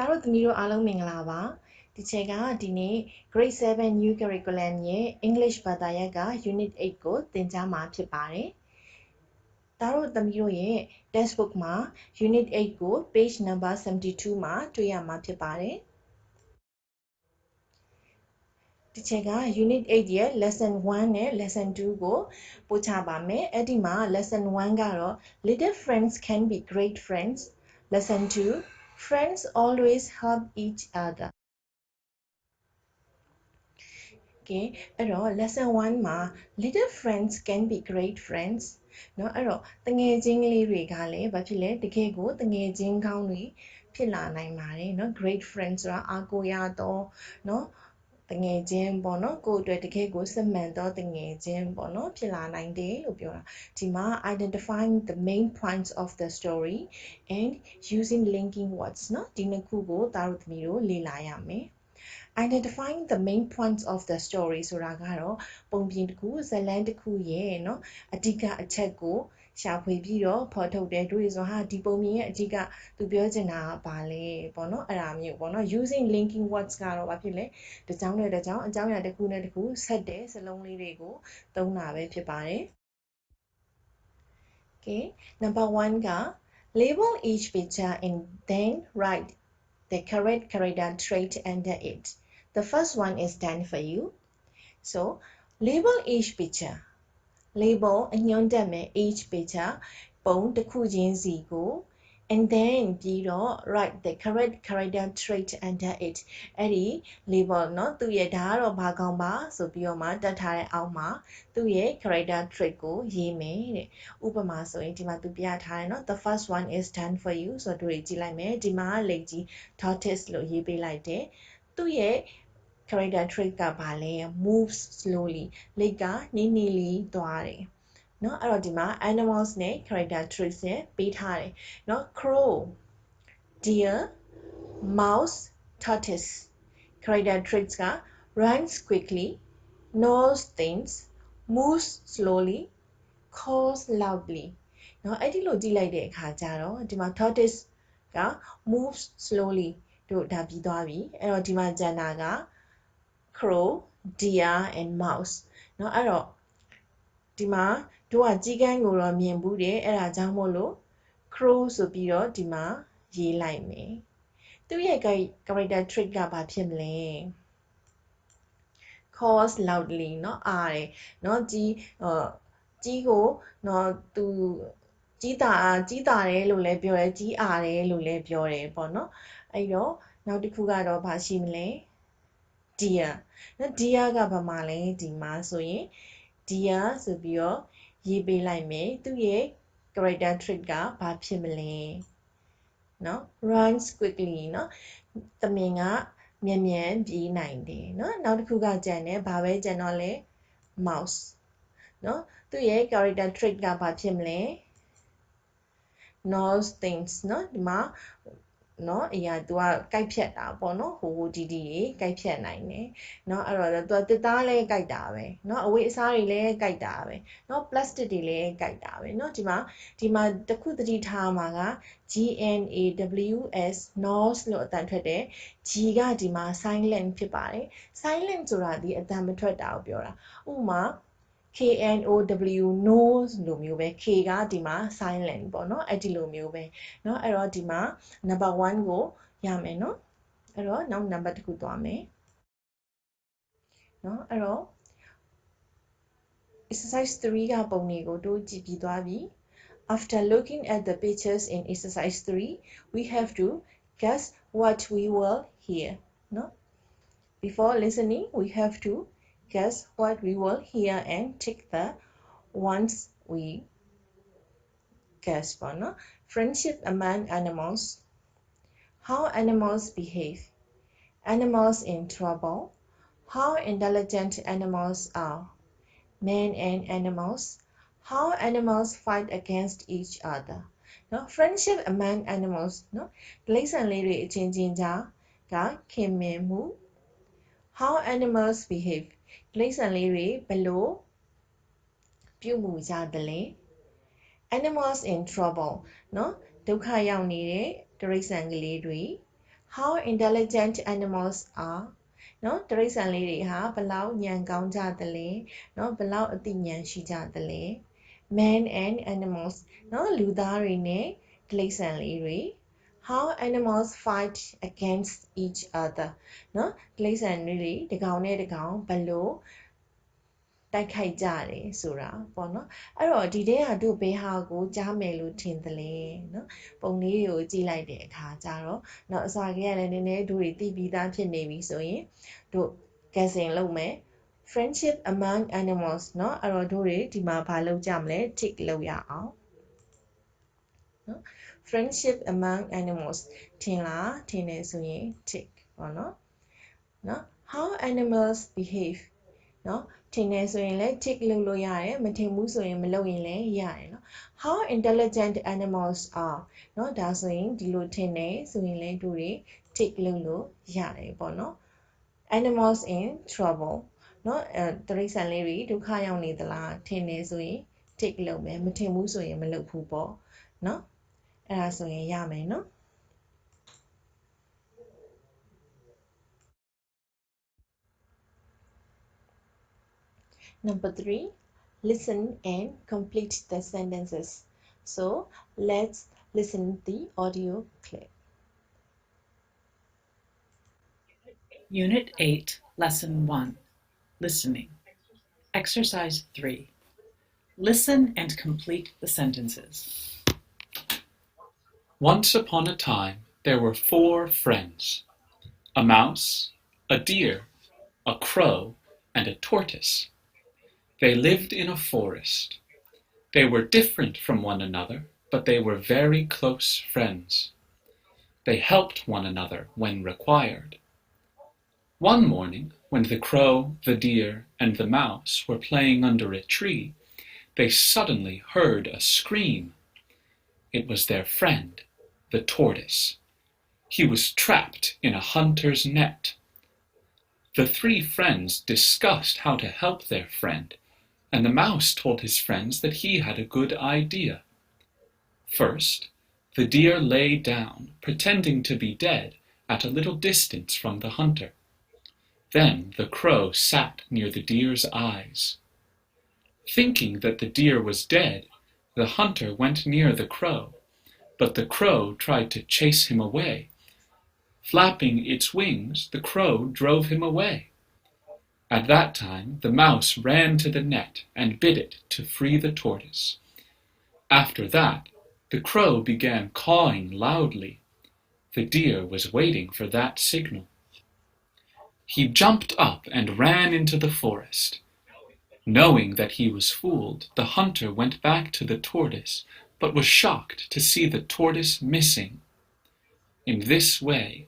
Taro Tamiro Alang Minglava, Tichega Dine, Grade 7 New Curriculum Ye, English Batayaga, Unit 8 Go, Tinjama Pipare. Taro Tamiro Ye, Textbook Ma, Unit 8 Go, page number 72 Ma, Tuyama Pipare. Tichega Unit 8 Ye, Lesson 1 and Lesson 2 Go, Puchabame, Edima, Lesson 1 Garo, Little friends can be great friends. Lesson 2, Friends always help each other. Okay အဲ့တော့ lesson 1မှာ little friends can be great friends เนาะအဲ့တော့တငယ်ချင်းကလေးတွေကလည်းဘာဖြစ်လဲတကယ်ကိုတငယ်ချင်းကောင်းတွေဖြစ်လာနိုင်ပါတယ်เนาะ great friends ဆိုတာအားကိုးရတော့เนาะတငယ်ချင်းပေါ့เนาะကိုယ့်အတွက်တကယ်ကိုစစ်မှန်သောတငယ်ချင်းပေါ့เนาะဖြစ်လာနိုင်တယ်လို့ပြောတာဒီမှာ identifying the main points of the story and using linking words เนาะဒီနှစ်ခုကိုသားတို့သမီးတို့လေ့လာရမယ်identifying the main points of the story ဆိုတာကတော့ပုံပြင်တစ်ခုဇာတ်လမ်းတစ်ခုရဲ့เนาะအဓိကအချက်ကိုရှာဖွေပြီးတော့ဖော်ထုတ်တယ်တွေ့ဆိုဟာဒီပုံပြင်ရဲ့အဓိကသူပြောချင်တာကဘာလဲပေါ့เนาะအဲ့ဒါမျိုးပေါ့เนาะ using linking words ကတော့ဘာဖြစ်လဲတစ်ကြောင်းနဲ့တစ်ကြောင်းအကြောင်းအရာတစ်ခုနဲ့တစ်ခုဆက်တဲ့စလုံးလေးတွေကိုသုံးတာပဲဖြစ်ပါတယ် Okay number 1က label each picture and then write the correct character trait under it. The first one is done for you. So, label each picture. Label အညွှန်းတက်မယ် each picture ပုံတစ်ခုချင်းစီကို and then ပြီးတော့ write the correct character trait under it. အဲ့ဒီ label เนาะသူ့ရဲ့ဒါကတော့ဘာကောင်ပါဆိုပြီးတော့မှတက်ထားတဲ့အောက်မှာသူ့ရဲ့ character trait ကိုရေးမယ်တဲ့ဥပမာဆိုရင်ဒီမှာသူပြထားတယ်เนาะ the first one is done for you ဆိုတော့တွေ့ကြည့်လိုက်မယ်ဒီမှာလိပ်ကြီး tortoise လို့ရေးပေးလိုက်တယ်သူ့ရဲ့ character trait ကဘာလဲ moves slowly လိပ်ကနှီးနှီးလေးသွားတယ်เนาะအဲ့တော့ဒီမှာ animals နဲ့ character traits နဲ့ပေးထားတယ်เนาะ crow deer mouse tortoise character traits က runs quickly knows things moves slowly calls loudly เนาะအဲ့ဒီလိုကြည့်လိုက်တဲ့အခါကျတော့ဒီမှာ tortoise က moves slowly တို့ဒါပြီးသွားပြီအဲ့တော့ဒီမှာကျန်တာက crow deer and mouse เนาะအဲ့တော့ဒီမှာတို့ကကြီးကန်းကိုတော့မြင်ဘူးတယ်အဲ့ဒါကြောင့်မို့လို့ crow ဆိုပြီးတော့ဒီမှာရေးလိုက်မယ်သူ့ရဲ့ character trait ကဘာဖြစ်မလဲ calls loudly เนาะအားတယ်เนาะကြီးကိုเนาะသူကြီးတာတယ်လို့လည်းပြောတယ်ကြီးအားတယ်လို့လည်းပြောတယ်ပေါ့เนาะအဲ့တော့နောက်တစ်ခုကတော့ဘာရှိမလဲ deer เนาะ deer ကဘာမှလဲဒီမှာဆိုရင် deer ဆိုပြီးတော့ရေးပေးလိုက်မယ်သူ့ရဲ့ character trait ကဘာဖြစ်မလဲเนาะ runs quickly เนาะသမင်ကမြန်မြန်ပြေးနိုင်တယ်เนาะနောက်တစ်ခုကကြံတယ်ဘာပဲကြံတော့လဲ mouse เนาะသူ့ရဲ့ character trait ကဘာဖြစ်မလဲ knows things เนาะဒီမှာเนาะအရာသူကကိုက်ဖြတ်တာပေါ့เนาะဟိုဒီကိုက်ဖြတ်နိုင်တယ်เนาะအဲ့တော့သူကတစ်သားလဲကိုက်တာပဲเนาะအဝတ်အစားတွေလဲကိုက်တာပဲเนาะ plastic တွေလဲကိုက်တာပဲเนาะဒီမှာတစ်ခုသတိထားမှာက GNAWS knows လို့အတန်ထွက်တယ် G ကဒီမှာ silent ဖြစ်ပါတယ် silent ဆိုတာဒီအတန်မထွက်တာကိုပြောတာဥပမာ KNOW knows လို့မျိုးပဲ K ကဒီမှာ silent ပေါ့เนาะအဲ့ဒီလိုမျိုးပဲเนาะအဲ့တော့ဒီမှာ number 1ကိုရမယ်เนาะအဲ့တော့နောက် number တစ်ခုသွားမယ်เนาะအဲ့တော့ exercise 3ကပုံတွေကိုတို့ကြည့်ပြီးသွားပြီ after looking at the pictures in exercise 3 we have to guess what we will hear no before listening we have to guess what we will hear and tick the ones we guess for no friendship among animals how animals behave animals in trouble how intelligent animals are men and animals how animals fight against each other เนาะ friendship among animals เนาะတိရစ္ဆာန်လေးတွေအချင်းချင်းကြားကခင်မင်မှု how animals behave တိရစ္ဆာန်လေးတွေဘယ်လိုပြုမှုကြသလဲ animals in trouble เนาะဒုက္ခရောက်နေတဲ့တိရစ္ဆာန်ကလေးတွေ how intelligent animals are နော်တိရစ္ဆာန်လေးတွေဟာဘလောက်ဉာဏ်ကောင်းကြသလဲနော်ဘလောက်အသိဉာဏ်ရှိကြသလဲ man and animals နော်လူသားတွေနဲ့တိရစ္ဆာန်လေးတွေ how animals fight against each other နော်တိရစ္ဆာန်တွေတစ်ကောင်နဲ့တစ်ကောင်ဘယ်လိုတိုက်ခိုက်ကြတယ်ဆိုတာပေါ့နော်အဲ့တော့ဒီထဲကတို့ဘယ်ဟာကိုကြားမယ်လို့ထင်သလဲနော်ပုံလေးကိုကြည့်လိုက်တဲ့အခါကျတော့နော်အစကလည်းနည်းနည်းတို့တွေသိပြီးသားဖြစ်နေပြီဆိုရင်တို့ guessing လုပ်မယ် friendship among animals နော်အဲ့တော့တို့တွေဒီမှာဘာလုပ်ကြမလဲ tick လုပ်ရအောင်နော် friendship among animals ထင်လားထင်တယ်ဆိုရင် tick ပေါ့နော် how animals behave နော်ထင်တယ်ဆိုရင်လည်း tick လုပ်လို့ရတယ်မထင်ဘူးဆိုရင်မလုပ်ရင်လည်းရတယ်နော် how intelligent animals are နော်ဒါဆိုရင်ဒီလိုထင်တယ်ဆိုရင်လည်းတို့တွေ tick လုပ်လို့ရတယ်ပေါ့နော် animals in trouble နော်တိရစ္ဆာန်လေးတွေဒုက္ခရောက်နေသလားထင်တယ်ဆိုရင် tick လုပ်မယ်မထင်ဘူးဆိုရင်မလုပ်ဘူးပေါ့နော်အဲ့ဒါဆိုရင်ရမယ်နော် Number 3, listen and complete the sentences. So let's listen the audio clip. Unit 8, Lesson 1, Listening. Exercise 3. Listen and complete the sentences. Once upon a time, there were 4 friends: a mouse, a deer, a crow, and a tortoise. They lived in a forest. They were different from one another, but they were very close friends. They helped one another when required. One morning, when the crow, the deer, and the mouse were playing under a tree, they suddenly heard a scream. It was their friend, the tortoise. He was trapped in a hunter's net. The 3 friends discussed how to help their friend, and the mouse told his friends that he had a good idea. First, the deer lay down, pretending to be dead, at a little distance from the hunter. Then the crow sat near the deer's eyes. Thinking that the deer was dead, the hunter went near the crow, but the crow tried to chase him away. Flapping its wings, the crow drove him away. At that time, the mouse ran to the net and bit it to free the tortoise. After that, the crow began cawing loudly. The deer was waiting for that signal. He jumped up and ran into the forest. Knowing that he was fooled, the hunter went back to the tortoise, but was shocked to see the tortoise missing. In this way,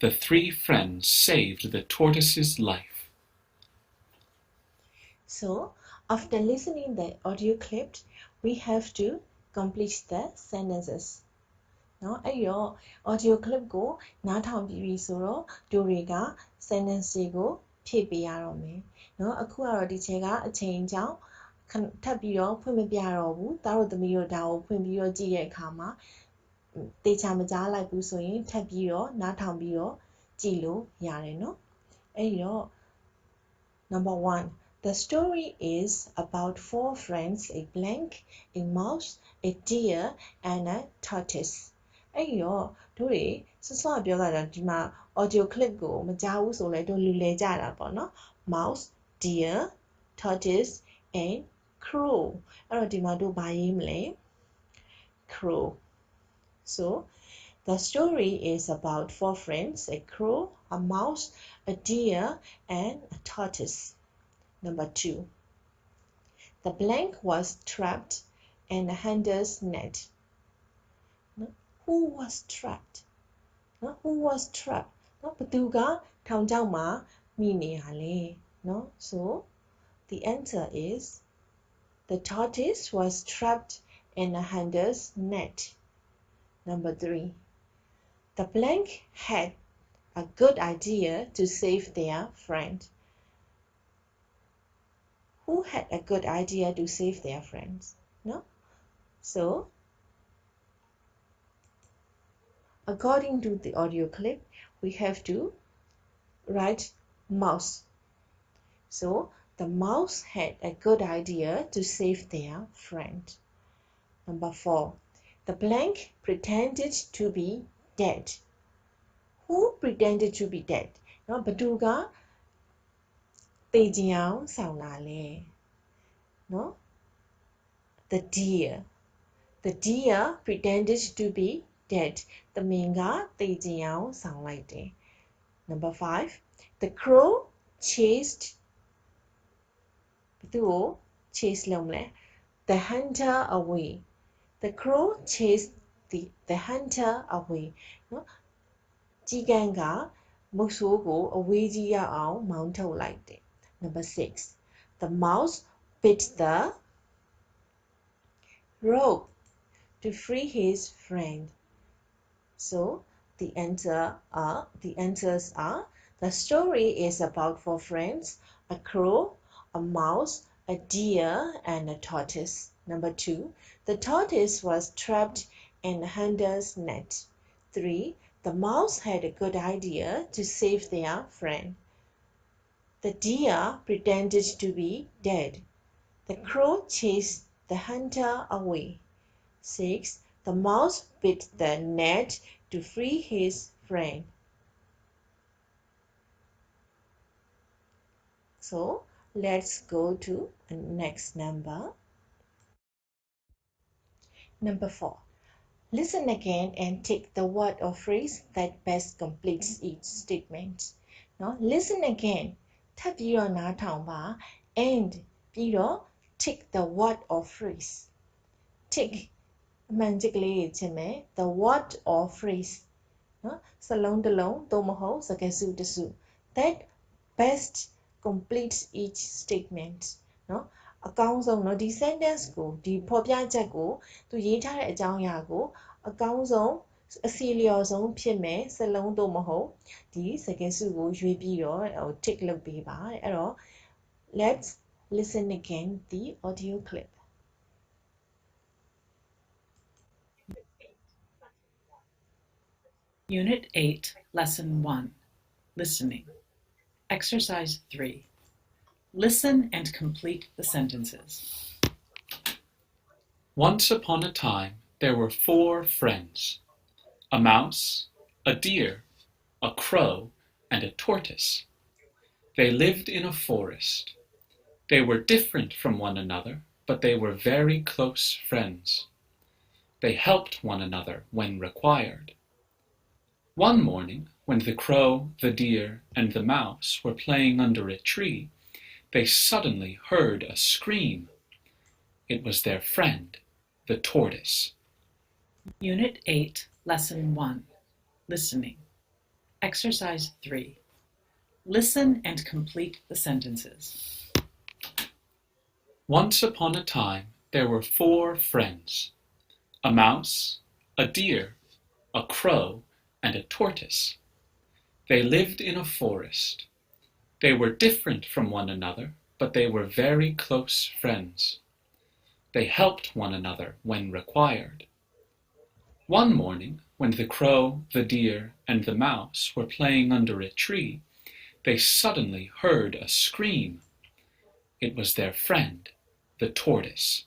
the 3 friends saved the tortoise's life. So, after listening the audio clip, we have to complete the sentences. နော်အဲ့တော့ audio clip ကိုနားထောင်ပြီးပြီဆိုတော့တို့တွေက sentence တွေကိုဖြည့်ပေးရတော့မယ်နော်အခုကတော့ဒီချက်ကအချိန်ကြောင့်ထပ်ပြီးတော့ဖွင့်မပြတော့ဘူးသားတို့သမီးတို့ဒါကိုဖွင့်ပြီးတော့ကြည့်တဲ့အခါမှာတေချာမကြားလိုက်ဘူးဆိုရင်ထပ်ပြီးတော့နားထောင်ပြီးတော့ကြည့်လို့ရတယ်နော်အဲ့တော့ Number 1, the story is about 4 friends, a blank, a mouse, a deer, and a tortoise. အဲ့တော့တို့တွေဆွဆွပြောတာဒီမှာ audio clip ကိုမကြားဘူးဆိုလဲတို့လူလဲကြတာပေါ့နော် mouse, deer, tortoise, and crow. အဲ့တော့ဒီမှာတို့ဘာရေးမလဲ crow. So the story is about 4 friends, a crow, a mouse, a deer, and a tortoise. Number 2. The blank was trapped in a hunter's net. Who was trapped? Who was trapped? ဘသူကထောင်ချောက်မှာမိနေရလဲနော် So the answer is the tortoise was trapped in a hunter's net. Number 3. The blank had a good idea to save their friend. Who had a good idea to save their friends? No? So according to the audio clip, we have to write mouse. So the mouse had a good idea to save their friend. Number 4. The blank pretended to be dead. Who pretended to be dead? နော် ဘသူကသေခြင်းအောင်ဆောင်တာလဲနော် The deer. The deer pretended to be dead. သမင်ကသေခြင်းအောင်ဆောင်လိုက်တယ် Number 5. The crow chased ဘသူကို chase လုပ်မလဲ The hunter away. The crow chased the hunter away. နော်ကျီကန်ကမုတ်ဆိုးကိုအဝေးကြီးရောက်အောင်မောင်းထုတ်လိုက်တယ် Number 6. The mouse bit the rope to free his friend. So the answers are the story is about 4 friends, a crow, a mouse, a deer, and a tortoise. Number 2. The tortoise was trapped in the hunter's net. 3. The mouse had a good idea to save their friend. The deer pretended to be dead. The crow chased the hunter away. 6. The mouse bit the net to free his friend. So let's go to the next number. Number 4. Listen again and take the word or phrase that best completes each statement. Now, listen again. ထပ်ပြီးတော့နားထောင်ပါ and ပြီးတော့ tick the word or phrase. Tick အမှန်တကလေးချင်းမယ် the word or phrase နော်စလုံးတစ်လုံးသို့မဟုတ်စကားစုတစ်စု that best completes each statement နော်အကောင်းဆုံးเนาะဒီ sentence ကိုဒီဖော်ပြချက်ကိုသူရေးထားတဲ့အကြောင်းအရာကိုအကောင်းဆုံးအစီလျော်ဆုံးဖြစ်မယ်စလုံးသို့မဟုတ်ဒီစကားစုကိုရွေးပြီးတော့tick လုပ်ပေးပါအဲ့တော့ let's listen again the audio clip. Unit 8, Lesson 1, Listening. Exercise 3. Listen and complete the sentences. Once upon a time, there were 4 friends, a mouse, a deer, a crow, and a tortoise. They lived in a forest. They were different from one another, but they were very close friends. They helped one another when required. One morning, when the crow, the deer, and the mouse were playing under a tree, they suddenly heard a scream. It was their friend, the tortoise. Unit 8, Lesson 1, Listening. Exercise 3. Listen and complete the sentences. Once upon a time, there were 4 friends, a mouse, a deer, a crow, and a tortoise. They lived in a forest. They were different from one another, but they were very close friends. They helped one another when required. One morning, when the crow, the deer, and the mouse were playing under a tree, they suddenly heard a scream. It was their friend, the tortoise.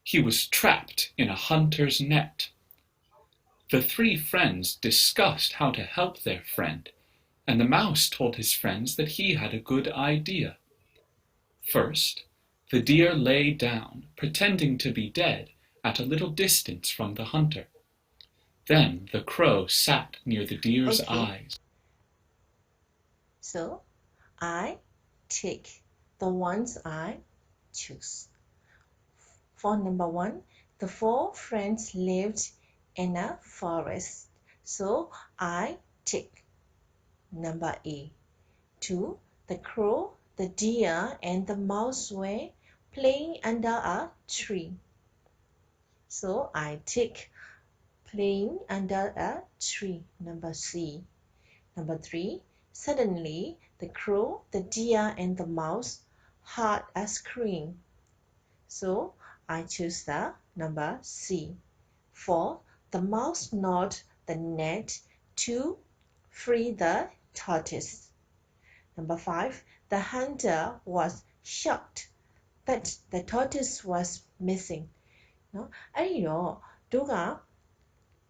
He was trapped in a hunter's net. The 3 friends discussed how to help their friend, and the mouse told his friends that he had a good idea. First, the deer lay down, pretending to be dead at a little distance from the hunter. Then the crow sat near the deer's eyes. So I tick the ones I choose. For number 1, the 4 friends lived in a forest. So I tick number A. 2. The crow, the deer, and the mouse were playing under a tree. So I tick playing under a tree. Number C. Number 3. Suddenly, the crow, the deer, and the mouse heard a scream. So I choose the number C. 4. The mouse gnawed the net to free the tortoise. Number 5. The hunter was shocked that the tortoise was missing. နော်အဲ့ဒီတော့တို့က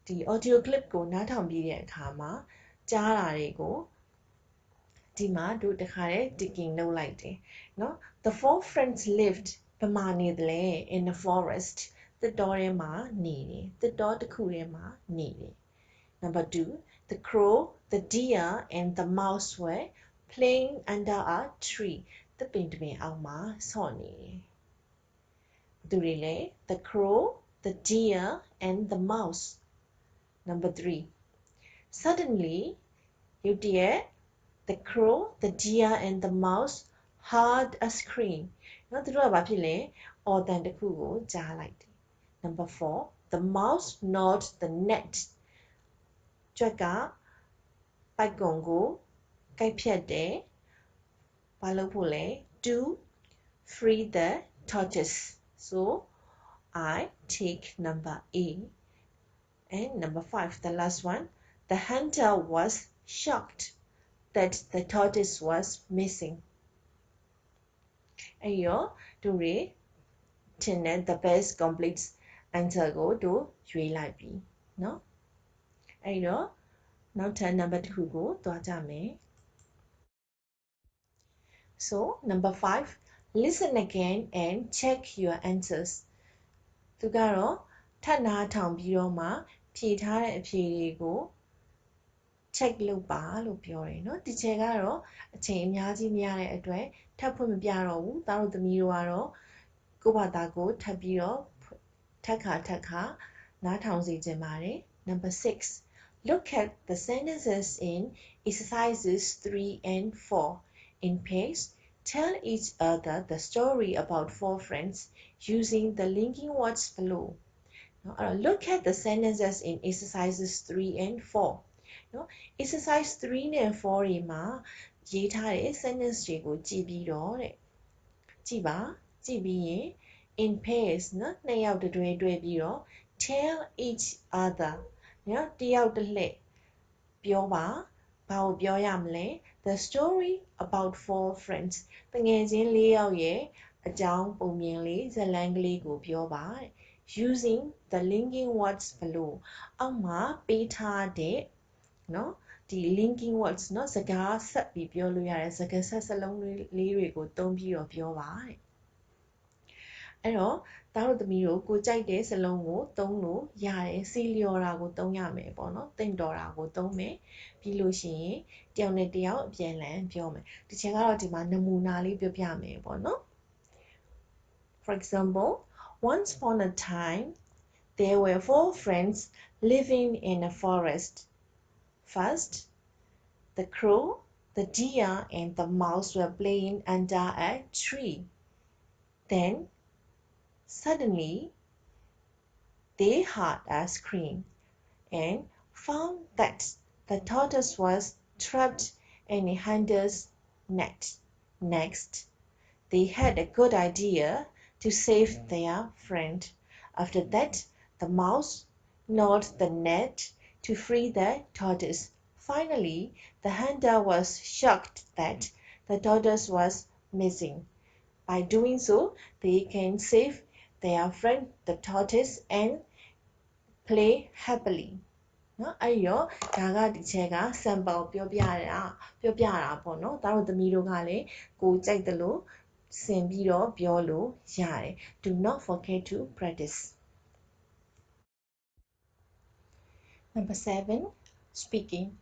ဒီ audio clip ကိုနားထောင်ပြီးတဲ့အခါမှာကြားတာတွေကိုဒီမှာတို့တခါတည်း digging လုပ်လိုက်တယ်နော် The four friends lived ဘယ်မှာနေသလဲ in the forest သစ်တောထဲမှာနေတယ်သစ်တောတစ်ခုထဲမှာနေတယ် Number 2 The crow the deer and the mouse were playing under a tree သစ်ပင်တစ်ပင်အောက်မှာဆော့နေတယ်သူတွေလဲ The crow the deer and the mouse Number 3 Suddenly ရုတ်တရက် The crow, the deer and the mouse heard a scream. နော်သူတို့ကဘာဖြစ်လဲအော်တန်တစ်ခုကိုကြားလိုက်တယ် Number 4 The mouse gnawed the net. ကြွက်ကပိုက်ကွန်ကိုကိုက်ဖြတ်တယ်ဘာလုပ်ဖို့လဲ To free the tortoise. So I take number A. And number 5, the last one. The hunter was shocked that the tortoise was missing. အဲ့ရောတို့တွေထင်တဲ့ the best complete answer ကိုတို့ရွေးလိုက်ပြီเนาะအဲ့တော့နောက်ထပ် number 2 ကိုသွားကြမယ် So number 5 listen again and check your answers သူကတော့ထပ်နားထောင်ပြီးတော့မှဖြေထားတဲ့အဖြေတွေကို check လုပ်ပါလို့ပြောတယ်เนาะဒီချက်ကတော့အချိန်အများကြီးမရတဲ့အတွက်ထပ်ဖွင့်မပြတော့ဘူးသားတို့သမီးတို့ကတော့ကိုယ့်ဘာသာကိုထပ်ပြီးတော့ထပ်ခါနားထောင်စေချင်ပါတယ် Number 6 Look at the sentences in exercises 3 and 4 in pairs tell each other the story about four friends using the linking words below look at the sentences in exercises 3 and 4နော် exercise 3နဲ့4တွေမှာရေးထားတဲ့ sentence တွေကိုကြည့်ပြီးတော့တဲ့ကြည့်ပါကြည့်ပြီးရင် in pairs နော်နှစ်ယောက်တွဲပြီးတော့ tell each other နော်တယောက်တစ်လှည့်ပြောပါဘာကိုပြောရမလဲ the story about four friends တငယ်ချင်း၄ယောက်ရဲ့အကြောင်းပုံမြင်လေးဇာတ်လမ်းကလေးကိုပြောပါတဲ့ using the linking words below အောက်မှာပေးထားတဲ့နော်ဒီ linking words နော်စကားဆက်ပြီးပြောလို့ရတဲ့စကားဆက်စလုံးလေးတွေကိုသုံးပြီးတော့ပြောပါတဲ့အဲ့တော့သားတို့သမီးတို့ကိုကြိုက်တဲ့စလုံးကိုသုံးလို့ရတယ်စီလျော်တာကိုသုံးရမယ်ပေါ့နော်တင့်တော်တာကိုသုံးမယ်ပြီးလို့ရှိရင်တယောက်နဲ့တယောက်အပြန်အလှန်ပြောမယ်ဒီချက်ကတော့ဒီမှာနမူနာလေးပြောပြမယ်ပေါ့နော် For example once upon a time there were four friends living in a forest First, the crow, the deer, and the mouse were playing under a tree. Then, suddenly, they heard a scream and found that the tortoise was trapped in a hunter's net. Next, they had a good idea to save their friend. After that, the mouse gnawed the net to free the tortoise. Finally, the hunter was shocked that the tortoise was missing. By doing so, they can save their friend the tortoise and play happily. နော်အဲ့ရောဒါကဒီချက်က sample ပြောပြတာပေါ့နော်ဒါတို့သမီးတို့ကလည်းကိုကြိုက်တယ်လို့ဆင်ပြီးတော့ပြောလို့ရတယ် Do not forget to practice. Number 7. Speaking.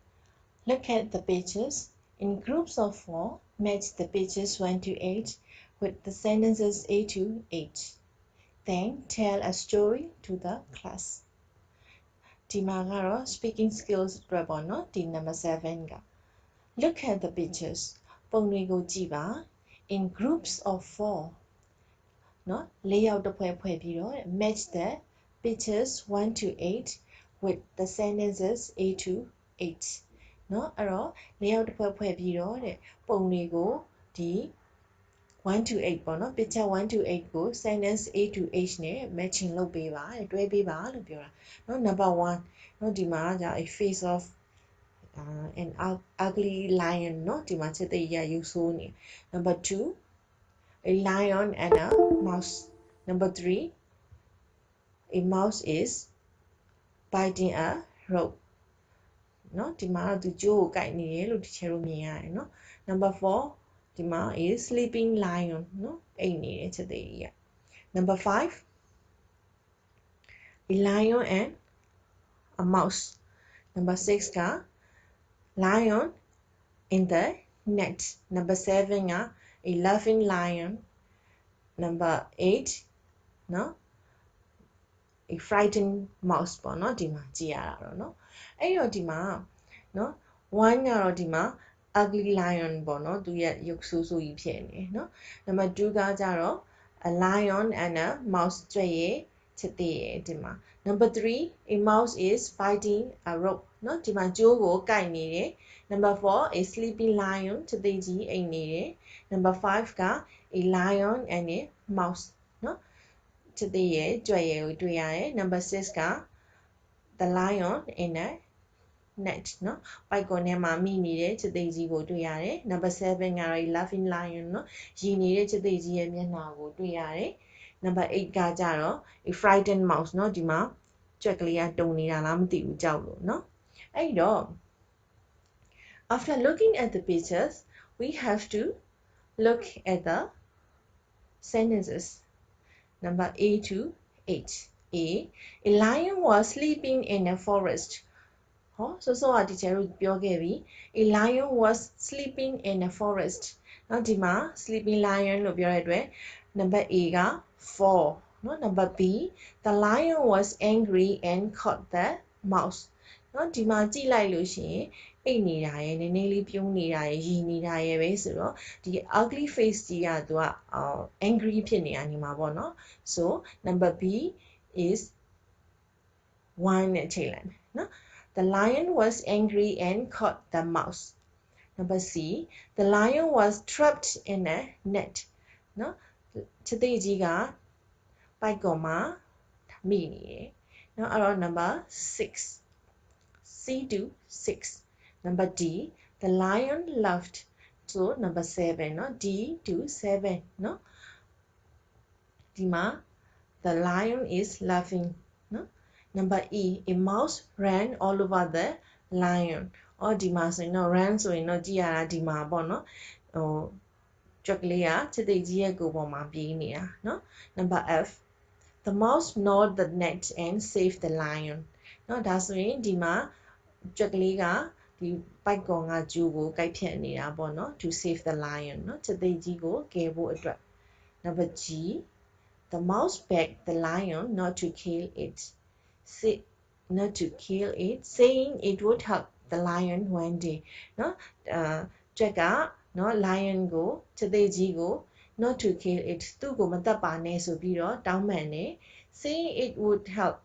Look at the pages. In groups of 4, match the pages 1 to 8 with the sentences A to H. Then tell a story to the class. ဒီမှာကတော့ speaking skills အတွက်ပေါ့နော်ဒီ number 7 က Look at the pages. ပုံတွေကိုကြည့်ပါ In groups of 4. နော်၄ယောက်တစ်ဖွဲ့ဖွဲ့ပြီးတော့ match the pages 1 to 8 with the sentences A to H နော်အဲ့တော့၄ယောက်တစ်ဖွဲ့ဖွဲ့ပြီးတော့တဲ့ပုံတွေကိုဒီ 1 to 8ပေါ့နော် picture 1 to 8ကို sentence A to H နဲ့ matching လုပ်ပေးပါတွဲပေးပါလို့ပြောတာနော် number 1နော်ဒီမှာじゃ a face of an ugly lion နော်ဒီမှာချက်သိရရုပ်ဆိုးနေ number 2 a lion and a mouse number 3 a mouse is biting a rope နော်ဒီမှာသူကြိုးကိုကိုက်နေတယ်လို့ဒီချဲတို့မြင်ရတယ်နော် number 4ဒီမှာ is sleeping lion နော်အိပ်နေတဲ့ချက်သိရ number 5 a lion and a mouse number 6က lion in the net number 7က a laughing lion number 8နော် a frightened mouse ပေါ့နော်ဒီမှာကြည့်ရတာတော့နော်အဲ့တော့ဒီမှာနော်1ကတော့ဒီမှာ ugly lion ပေါ့နော်သူရဲ့ရုပ်ဆိုးဆိုးကြီးဖြစ်နေနော် number 2ကကြတော့ a lion and a mouse ကြွက်ရဲ့ချက်သေးရဲ့ဒီမှာ number 3 a mouse is fighting a rope နော်ဒီမှာကြိုးကိုကိုက်နေတယ် number 4 a sleeping lion ချက်သေးကြီးအိပ်နေတယ် number 5က a lion and a mouse နော်ချက်သေးရဲ့ကြွက်ရဲ့ကိုတွေ့ရတယ် number 6က the lion in a net နော်ပိုက်ကွန်ထဲမှာမိနေတဲ့ချက်သေးကြီးကိုတွေ့ရတယ် number 7ကတော့ laughing lion နော်ရည်နေတဲ့ချက်သေးကြီးရဲ့မျက်နှာကိုတွေ့ရတယ် number 8ကကြတော့ a frightened mouse နော်ဒီမှာကြွက်ကလေးကတုံနေတာလားမသိဘူးကြောက်လို့နော်အဲ့တော့ after looking at the pictures we have to look at the sentences number A to H a lion was sleeping in a forest ဟောဆိုကဒီချာတို့ပြောခဲ့ပြီ a lion was sleeping in a forest နော်ဒီမှာ sleeping lion လို့ပြောတဲ့အတွက် number A က 4နော် number B the lion was angry and caught the mouse နော်ဒီမှာကြည့်လိုက်လို့ရှိရင်အိတ်နေတာရယ်နည်းနည်းလေးပြုံးနေတာရယ်ရည်နေတာရယ်ပဲဆိုတော့ဒီ ugly face ကြီးကသူက angry ဖြစ်နေတာညီမှာပေါ့နော် so number B is 1နဲ့ချိန်လိုက်မယ်နော် the lion was angry and caught the mouse number C the lion was trapped in a net နော်ချက်သိကြီးကပိုက်ကောင်မှာမိနေတယ်နော်အဲ့တော့ number 6 C to 6 number D the lion laughed so number 7နော် D to 7နော်ဒီမှာ the lion is laughingနော် number E a mouse ran all over the lion အော်ဒီမှာဆိုရင်တော့ run ဆိုရင်တော့ကြည့်ရတာဒီမှာပေါ့နော်ဟိုကြွက်ကလေးကချက်သိကြီးရဲ့ကိုယ်ပေါ်မှာပြေးနေတာနော် number F the mouse gnawed the net and saved the lion နော်ဒါဆိုရင်ဒီမှာကြွက်ကလေးကဒီပိုက်ကောင်ကဂျူကိုကိုက်ဖြတ်နေတာပေါ့နော် to save the lion နော်ချက်သိကြီးကိုကယ်ဖို့အတွက် number G the mouse begged the lion not to kill it saying it would help the lion one day နော်ကြွက်ကနော် lion ကိုချက်သိကြီးကို not to kill it သူ့ကိုမတတ်ပါနဲ့ဆိုပြီးတော့တောင်းပန်တယ် saying it would help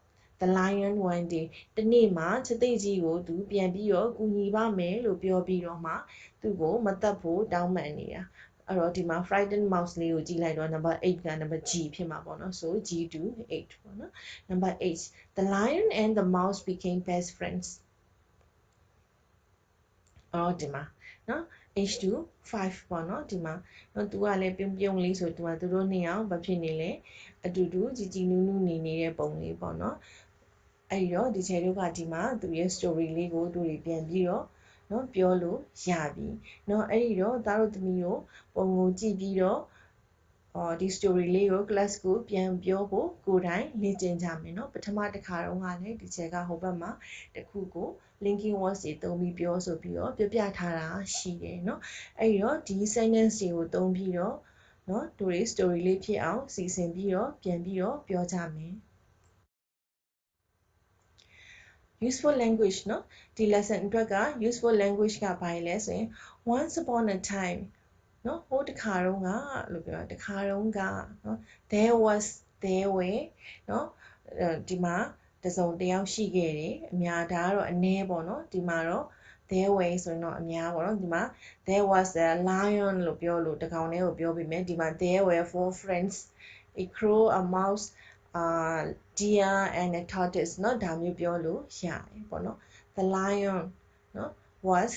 the lion one day တနေ့မှာချက်သိကြီးကိုသူပြန်ပြီးတော့ကူညီပါမယ်လို့ပြောပြီးတော့မှသူ့ကိုမတတ်ဖို့တောင်းပန်နေတာအဲ့တော့ဒီမှာ frightened mouse လေးကိုကြည့်လိုက်တော့ number 8က number G ဖြစ်မှာပေါ့နော် so G to 8ပေါ့နော် number 8 the lion and the mouse became best friends အော်ဒီမှာနော် H to 5ပေါ့နော်ဒီမှာနော်သူကလည်းပြုံးလေးဆိုသူကသူတို့နှစ်ယောက်ဘာဖြစ်နေလဲအတူတူကြည်ကြည်နူးနူးနေနေတဲ့ပုံလေးပေါ့နော်အဲ့တော့ဒီချေတို့ကဒီမှာသူရဲ့ story လေးကိုတို့တွေပြန်ပြီးတော့နော်ပြောလို့ရပြီနော်အဲ့ဒီတော့သားတို့သမီးတို့ပုံကိုကြည့်ပြီးတော့ဒီ story လေးကို class ကိုပြန်ပြောဖို့ကိုယ်တိုင်လေ့ကျင့်ကြမယ်နော်ပထမတစ်ခါတော့ကလည်းဒီချက်ကဟိုဘက်မှာတစ်ခုကို linking words တွေသုံးပြီးပြောဆိုပြီးတော့ပြပြထားတာရှိတယ်နော်အဲ့ဒီတော့ဒီ sentence တွေကိုသုံးပြီးတော့နော်တို့တွေ story လေးဖြစ်အောင်စီစဉ်ပြီးတော့ပြန်ပြီးတော့ပြောကြမယ် useful language နော်ဒီ lesson အတွက်က useful language ကဘာလဲဆိုရင် once upon a time နော်ဟိုတခါတုန်းကလို့ပြောတခါတုန်းကနော် there was there were နော်ဒီမှာတစုံတစ်ယောက်ရှိခဲ့တယ်အများဒါကတော့အနည်းပေါ့နော်ဒီမှာတော့ there were ဆိုတော့အများပေါ့နော်ဒီမှာ there was a lion လို့ပြောလို့တကောင်လေးကိုပြောပြီးမယ်ဒီမှာ there were 4 friends a crow a mouse deer and a tortoise เนาะဒါမျိုးပြောလို့ရတယ်ပေါ့နော် the lion เนาะ was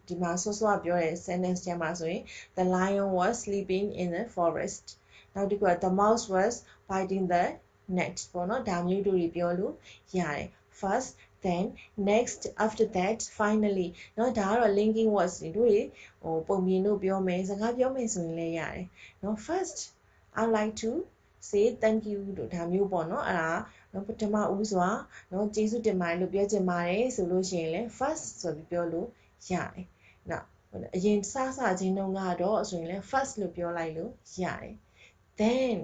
ဒီမှာစောစောပြောတဲ့ sentence ထဲမှာဆိုရင် the lion was sleeping in the forest နောက်တစ်ခုက the mouse was biting the net ပေါ့နော်ဒါမျိုးတို့တွေပြောလို့ရတယ် first then next after that finally เนาะဒါကတော့ linking words တွေတို့ပုံပြင်လို့ပြောမယ်စကားပြောမယ်ဆိုရင်လည်းရတယ်เนาะ first I like to say thank you လို့ဒါမျိုးပေါ့နော်အဲ့ဒါနော်ပထမဦးစွာနော်ကျေးဇူးတင်ပါတယ်လို့ပြောချင်ပါတယ်ဆိုလို့ရှိရင်လည်း first ဆိုပြီးပြောလို့ရတယ်နော်အရင်စချင်းတုန်းကတော့ဆိုရင်လည်း first လို့ပြောလိုက်လို့ရတယ် then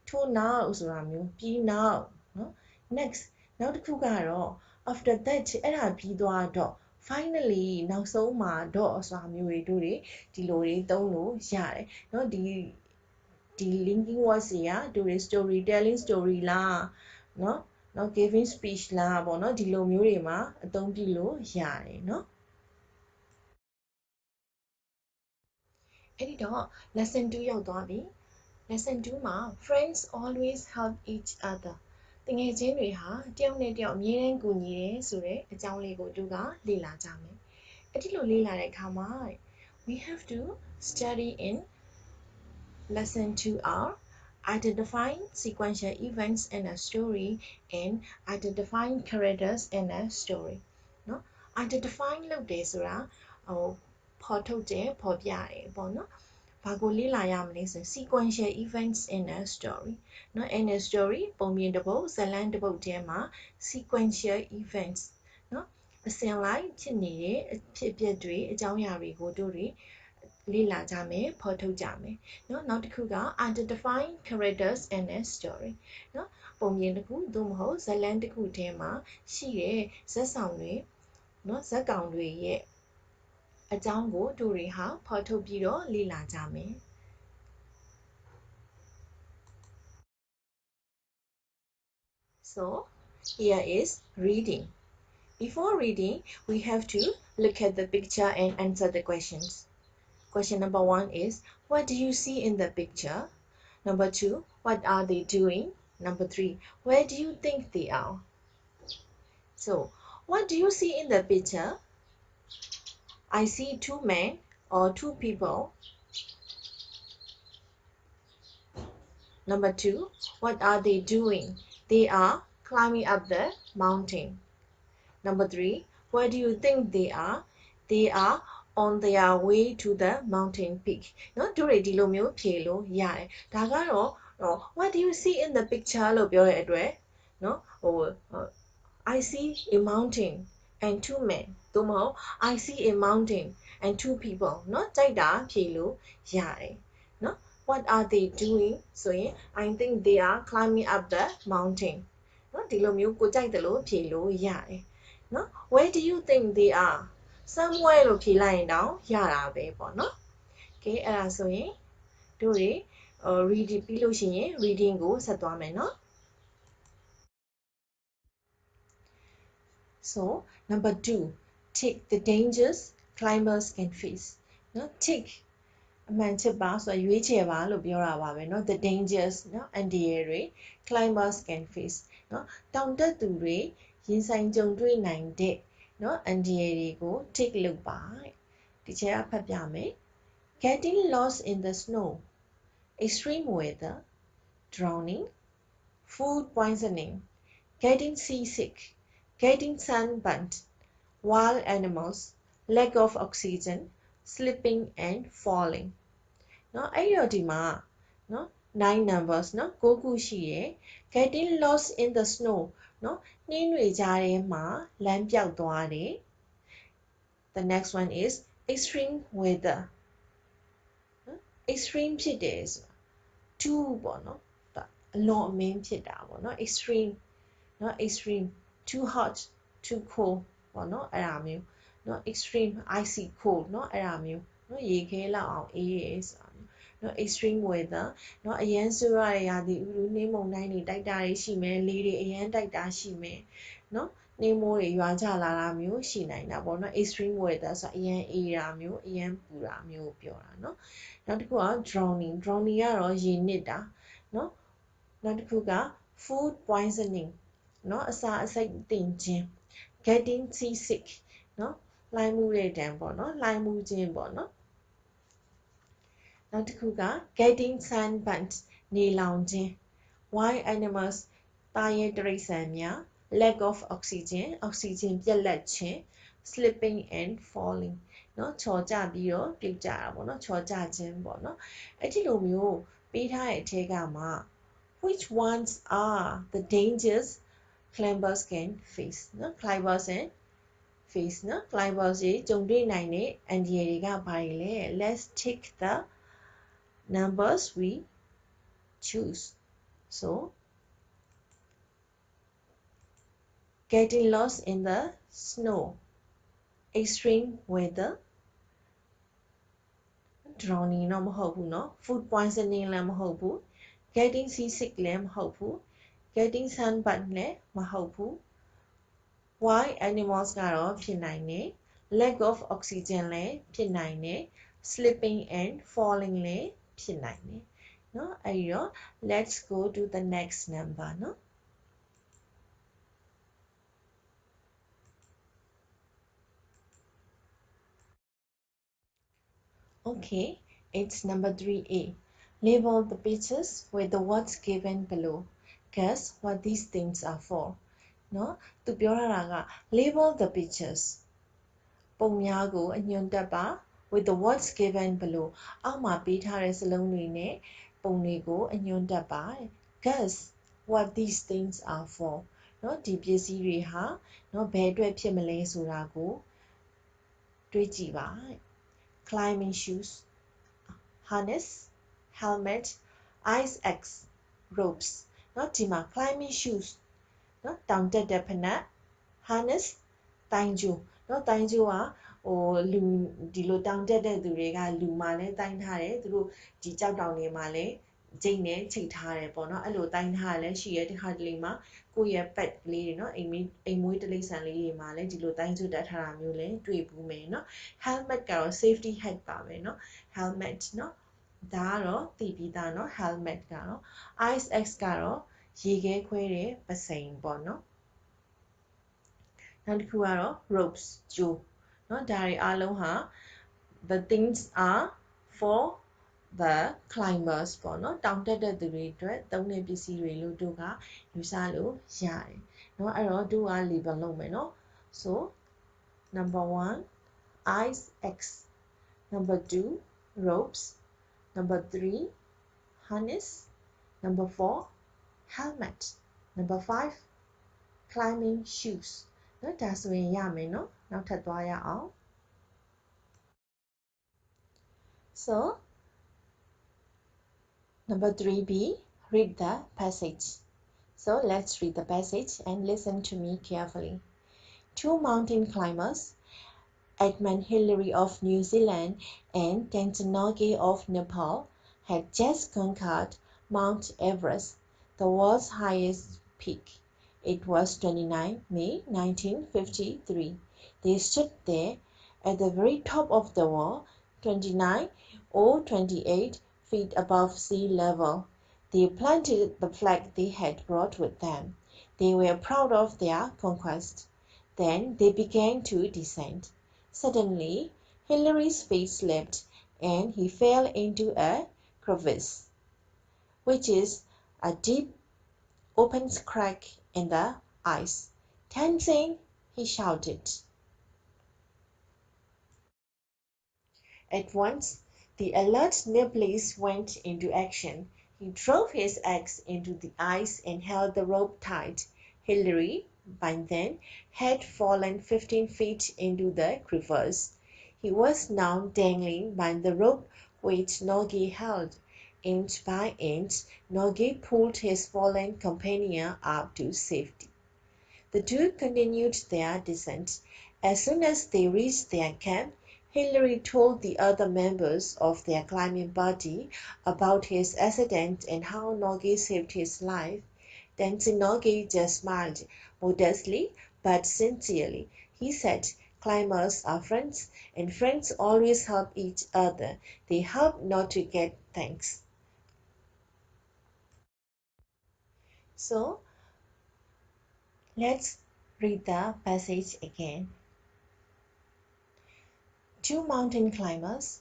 ထို့နောက်ဆိုတာမျိုးပြီးနောက်နော် next နောက်တစ်ခုကတော့ after that အဲ့ဒါပြီးသွားတော့ finally နောက်ဆုံးမှာတော့ဆိုတာမျိုးတွေတို့တွေဒီလိုတွေသုံးလို့ရတယ်နော်ဒီ linking words တွေကတို့တွေ story telling story လားနော် giving speech လားပေါ့နော်ဒီလိုမျိုးတွေမှာအသုံးပြုလို့ရတယ်နော်အဲ့ဒီတော့ lesson 2ရောက်သွားပြီ lesson 2မှာ friends always help each other တကယ်ချင်းတွေဟာတယောက်နဲ့တယောက်အမြဲတမ်းကူညီတယ်ဆိုတဲ့အကြောင်းလေးကိုသူကလေ့လာကြမယ်အဲ့ဒီလိုလေ့လာတဲ့အခါမှာ we have to study in lesson 2 are identifying sequential events in a story and identifying characters in a story နော် identifying လုပ်တယ်ဆိုတာဖော်ထုတ်တယ်ဖော်ပြတယ်ပေါ့နော်ဘာကိုလေ့လာရမလဲဆို sequential events in a story နော် in a story ပုံပြင်တစ်ပုဒ်ဇာတ်လမ်းတစ်ပုဒ်ထဲမှာ sequential events နော်အစဉ်လိုက်ဖြစ်နေတဲ့အဖြစ်အပျက်တွေအကြောင်းအရာတွေကိုတို့တွေလေ့လာကြမယ်ဖော်ထုတ်ကြမယ်နော်နောက်တစ်ခုက identifying characters in a story နော်ပုံပြင်တစ်ခုသို့မဟုတ်ဇာတ်လမ်းတစ်ခုထဲမှာရှိတဲ့ဇာတ်ဆောင်တွေနော်ဇာတ်ကောင်တွေရဲ့အကြောင်းကိုတို့တွေဟာဖော်ထုတ်ပြီးတော့လေ့လာကြမယ် So here is reading. Before reading, we have to look at the picture and answer the questions. Question number 1 is, what do you see in the picture? Number 2, what are they doing? Number 3, where do you think they are? So, what do you see in the picture? I see 2 men or 2 people. Number 2, what are they doing? They are climbing up the mountain. Number 3, where do you think they are? They are on their way to the mountain peak. เนาะတို့တွေဒီလိုမျိုးဖြေလို့ရတယ်ဒါကတော့what do you see in the picture လို့ပြောတဲ့အတွက်เนาะI see a mountain and 2 men သို့မဟုတ် I see a mountain and 2 people เนาะကြိုက်တာဖြေလို့ရတယ်เนาะ what are they doing ဆိုရင် I think they are climbing up the mountain เนาะဒီလိုမျိုးကိုကြိုက်တယ်လို့ဖြေလို့ရတယ်เนาะ where do you think they are somewhere လို့ဖြေလိုက်ရင်တောင်ရတာပဲပေါ့နော်။ Okay အဲ့ဒါဆိုရင်တို့တွေreading ပြီးလို့ရှိရင် reading ကိုဆက်သွားမယ်နော်။ So number 2 tick the dangers climbers can face နော် tick အမှန်ချစ်ပါဆိုရွေးချယ်ပါလို့ပြောတာပါပဲเนาะ the dangers เนาะအန္တရာယ်တွေ climbers can face เนาะတောင်တက်သူတွေရင်ဆိုင်ကြုံတွေ့နိုင်တဲ့เนาะအန္တရာယ်တွေကို tick လုပ်ပါဒီချက်ကဖတ်ပြမယ် getting lost in the snow extreme weather drowning food poisoning getting seasick getting sunburnt wild animals lack of oxygen slipping and falling เนาะအဲ့တော့ဒီမှာเนาะ9 numbers เนาะ9ခုရှိရယ် getting lost in the snow เนาะနှင်းတွေကြားထဲမှာလမ်းပြောက်သွားတယ် the next one is extreme weather เนาะ extreme ဖြစ်တယ်ဆိုတာ too ပေါ့เนาะအလွန်အမင်းဖြစ်တာပေါ့เนาะ extreme เนาะ extreme too hot too cold ပေါ့เนาะအဲ့ဒါမျိုးเนาะ extreme icy cold เนาะအဲ့ဒါမျိုးเนาะရေခဲလောက်အောင်အေးရယ်ဆိုတာနော် extreme weather နော်အရန်ဆိုးရတဲ့ရာသီဥတုနှင်းမုန်တိုင်းတွေတိုက်တာတွေရှိမယ်လေတွေအရန်တိုက်တာရှိမယ်နော် နှင်းမိုးတွေရွာကျလာတာမျိုးရှိနိုင်တာပေါ့နော် extreme weather ဆိုအရန်အေးတာမျိုးအရန်ပူတာမျိုးပြောတာเนาะနောက်တစ်ခုက drowning ကတော့ရေနစ်တာเนาะနောက်တစ်ခုက food poisoning เนาะအစာအဆိပ်တင်ခြင်း getting seasick เนาะလှိုင်းမှုတဲ့တံပေါ့နော်လှိုင်းမှုခြင်းပေါ့နော်နောက်တစ်ခုက getting sunburnt နေလောင်ခြင်း wild animals သားရဲတိရစ္ဆာန်များ lack of oxygen အောက်ဆီဂျင်ပြတ်လတ်ခြင်း slipping and falling เนาะချော်ကျပြီးတော့ပြုတ်ကျတာပေါ့နော်ချော်ကျခြင်းပေါ့နော်အဲ့ဒီလိုမျိုးပေးထားတဲ့အထက်ကမှာ which ones are the dangers climbers can face เนาะ climbers and face เนาะ climbers တွေကြုံတွေ့နိုင်တဲ့အန္တရာယ်တွေကဘာတွေလဲ let's take the numbers we choose so getting lost in the snow extreme weather drowning တော့မဟုတ်ဘူးเนาะ food poisoning လည်းမဟုတ်ဘူး getting seasick လည်းမဟုတ်ဘူး getting sunburnt လည်းမဟုတ်ဘူး wild animals ကတော့ဖြစ်နိုင်တယ် lack of oxygen လည်းဖြစ်နိုင်တယ် slipping and falling လည်းဖြစ်နိုင်တယ်เนาะအဲ့ဒီတော့ let's go to the next number เนาะOkay, it's number 3A. Label the pictures with the words given below. Guess what these things are for. เนาะသူပြောတာက label the pictures ပုံများကိုအညွှန်းတက်ပါ with the words given below အောက်မှာပေးထားတဲ့စလုံးတွေနဲ့ပုံတွေကိုအညွှန်းတက်ပါ Guess what these things are for เนาะဒီပစ္စည်းတွေဟာเนาะဘယ်အတွက်ဖြစ်မလဲဆိုတာကိုတွေးကြည့်ပါ climbing shoes harness helmet ice axe ropes เนาะဒီမှာ climbing shoes เนาะတောင်တက်တဲ့ဖိနပ် harness တိုင်းကျိုးเนาะတိုင်းကျိုးကလူဒီလိုတောင်တက်တဲ့သူတွေကလူမှာလည်းတိုင်းထားတယ်သူတို့ဒီကြောက်တောင်တွေမှာလည်းဂျိတ်နဲ့ချိတ်ထားတယ်ပေါ့နော်အဲ့လိုတိုင်းထားရလဲရှိရတဲ့ခါတလေမှာကိုယ့်ရဲ့ pet ကလေးတွေเนาะအိမ်မွေးတိရစ္ဆာန်လေးတွေမှာလည်းဒီလိုတိုင်းကျိုးတက်ထားတာမျိုးလည်းတွေ့ဘူးမယ်เนาะ helmet ကတော့ safety hat ပါပဲเนาะ helmet เนาะဒါကတော့သိပြီးသားเนาะ helmet ကတော့ ice axe ကတော့ရေခဲခွဲတဲ့ပစိန်ပေါ့เนาะနောက်တစ်ခုကတော့ ropes ကြိုးเนาะဒါတွေအားလုံးဟာ the things are for the climbers ပေါ့เนาะတောင်တက်တဲ့သူတွေအတွက်သုံးတဲ့ပစ္စည်းတွေလို့တို့ကယူဆလို့ရတယ်เนาะအဲ့တော့တို့က label လုပ်မယ်เนาะ so number 1 ice axe number 2 ropes number 3 harness number 4 helmet number 5 climbing shoes เนาะဒါဆိုရင်ရမယ်เนาะနောက်ထပ်သွားရအောင် so number 3b read the passage so let's read the passage and listen to me carefully two mountain climbers Edmund Hillary of New Zealand and Norgay of Nepal had just conquered Mt Everest, the world's highest peak. It was 29 May 1953. They stood there at the very top of the wall, 29 or 28 feet above sea level. They planted the flag they had brought with them. They were proud of their conquest. Then they began to descend. Suddenly, Hillary's feet slipped and he fell into a crevice, which is a deep, open crack in the ice. Tenzing, he shouted. At once, the alert Nepalese went into action. He drove his axe into the ice and held the rope tight. Hillary, by then, had fallen 15 feet into the crevasse. He was now dangling by the rope which Norgay held. Inch by inch, Norgay pulled his fallen companion up to safety. The two continued their descent. As soon as they reached their camp, Hillary told the other members of their climbing party about his accident and how Norgay saved his life. Then Norgay just smiled modestly, but sincerely. He said, climbers are friends, and friends always help each other. They help not to get thanks. So, let's read the passage again. Two mountain climbers,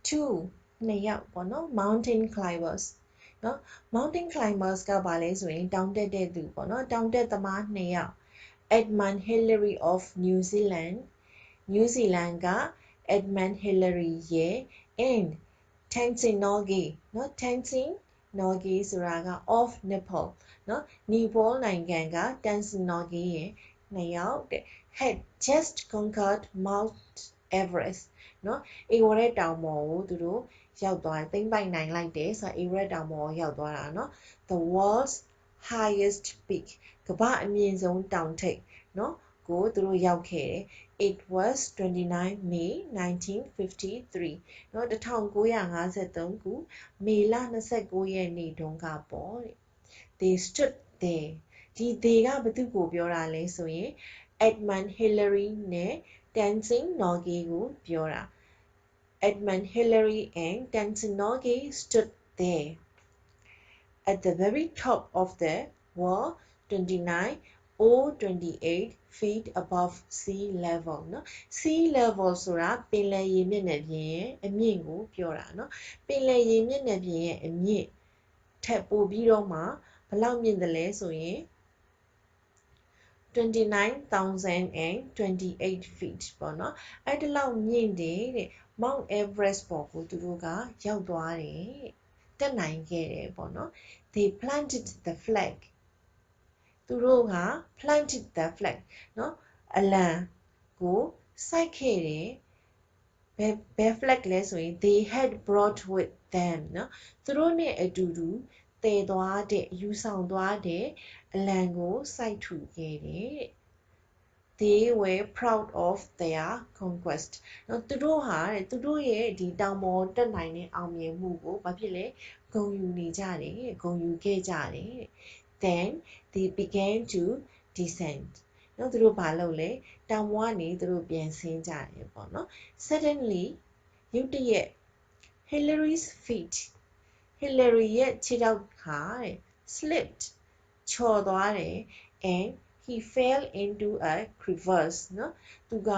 two နှစ်ယောက်ပေါ့နော် mountain climbers နော် mountain climbers ကဘာလဲဆိုရင်တောင်တက်တဲ့သူပေါ့နော်တောင်တက်သမားနှစ်ယောက် Edmund Hillary of New Zealand New Zealand က Edmund Hillary ရဲ့ and Tenzin Norgay နော် Tenzin Norgay ဆိုတာက of Nepal နော်နီပေါနိုင်ငံက Tenzin Norgay ရဲ့နှစ်ယောက်တဲ့ had just conquered Mt Everest နော် Everest တောင်ပေါ်ကိုသူတို့ရောက်သွားတယ်သိမ်းပိုက်နိုင်လိုက်တယ်ဆိုတော့ Everest တောင်ပေါ်ကိုရောက်သွားတာနော် the world's highest peak ကမ္ဘာအမြင့်ဆုံးတောင်ထိပ်နော်ကိုသူတို့ရောက်ခဲ့တယ် it was 29 May 1953နော်1953ခုမေလ29ရက်နေ့တုန်းကပေါ့တဲ့ they stood there ဒီ they ကဘယ်သူကိုပြောတာလဲဆိုရင် Edmund Hillary နဲ့ Tenzin Norgay ကိုပြောတာ Edmund Hillary and Tenzin Norgay stood there at the very top of the wall 29 or 28 feet above sea level နော် sea level ဆိုတာပင်လယ်ရေမျက်နှာပြင်ရဲ့အမြင့်ကိုပြောတာနော်ပင်လယ်ရေမျက်နှာပြင်ရဲ့အမြင့်ထပ်ပို့ပြီးတော့မှဘယ်လောက်မြင့်တယ်လဲဆိုရင်29,028 feet ပေါ့နော်အဲ့ဒီလောက်မြင့်တယ်တဲ့ Mt Everest ပေါ်ကိုသူတို့ကရောက်သွားတယ်တက်နိုင်ခဲ့တယ်ပေါ့နော် they planted the flag သူတို့က planted the flag နော်အလံကိုစိုက်ခဲ့တယ်ဘယ် flag လဲဆိုရင် they had brought with them နော်သူတို့နဲ့အတူတူတည်သွားတဲ့ယူဆောင်သွားတဲ့အလံကိုစိုက်ထူခဲ့တယ် they were proud of their conquest နော်သူတို့ဟာသူတို့ရဲ့ဒီတောင်ပေါ်တက်နိုင်တဲ့အောင်မြင်မှုကိုဘာဖြစ်လဲဂုဏ်ယူနေကြတယ်ဂုဏ်ယူခဲ့ကြတယ် then they began to descend နော်သူတို့ဘာလုပ်လဲတောင်ပေါ်ကနေသူတို့ပြန်ဆင်းကြတယ်ပေါ့နော် suddenly ရုတ်တရက် Hillary's feet Hillary ရဲ့ခြေထောက်ဟာslipped ချော်သွားတယ် and he fell into a crevasse နော်သူက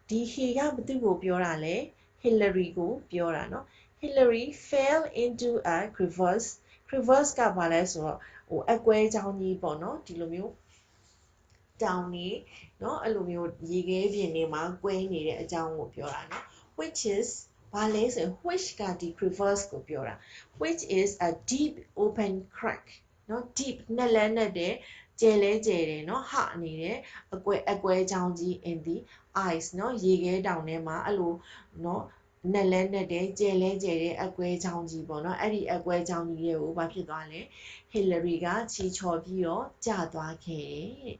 ဒီ he ကဘယ်သူကိုပြောတာလဲ Hillary ကိုပြောတာနော် Hillary fell into a crevasse crevasse ကဘာလဲဆိုတော့အကွဲကြောင်းကြီးပေါ့နော်ဒီလိုမျိုးတောင်နေနော်အဲ့လိုမျိုးရေခဲပြင်တွေမှာကွဲနေတဲ့အကြောင်းကိုပြောတာနော် which is ဘာလဲဆိုရင် which ကဒီ crevasse ကိုပြောတာ which is a deep open crack နော် deep နဲ့လဲနဲ့တဲ့ကျဲလဲကျဲတယ်နော်ဟနေတယ်အကွဲကြောင်းကြီး in the ice နော်ရေခဲတောင်ထဲမှာအဲ့လိုနော်နဲ့လဲနဲ့တဲ့ကျဲလဲကျဲတဲ့အကွဲကြောင်းကြီးပေါ့နော်အဲ့ဒီအကွဲကြောင်းကြီးတွေကိုဘာဖြစ်သွားလဲ Hillary ကချီချော်ပြီးတော့ကျသွားခဲ့တယ်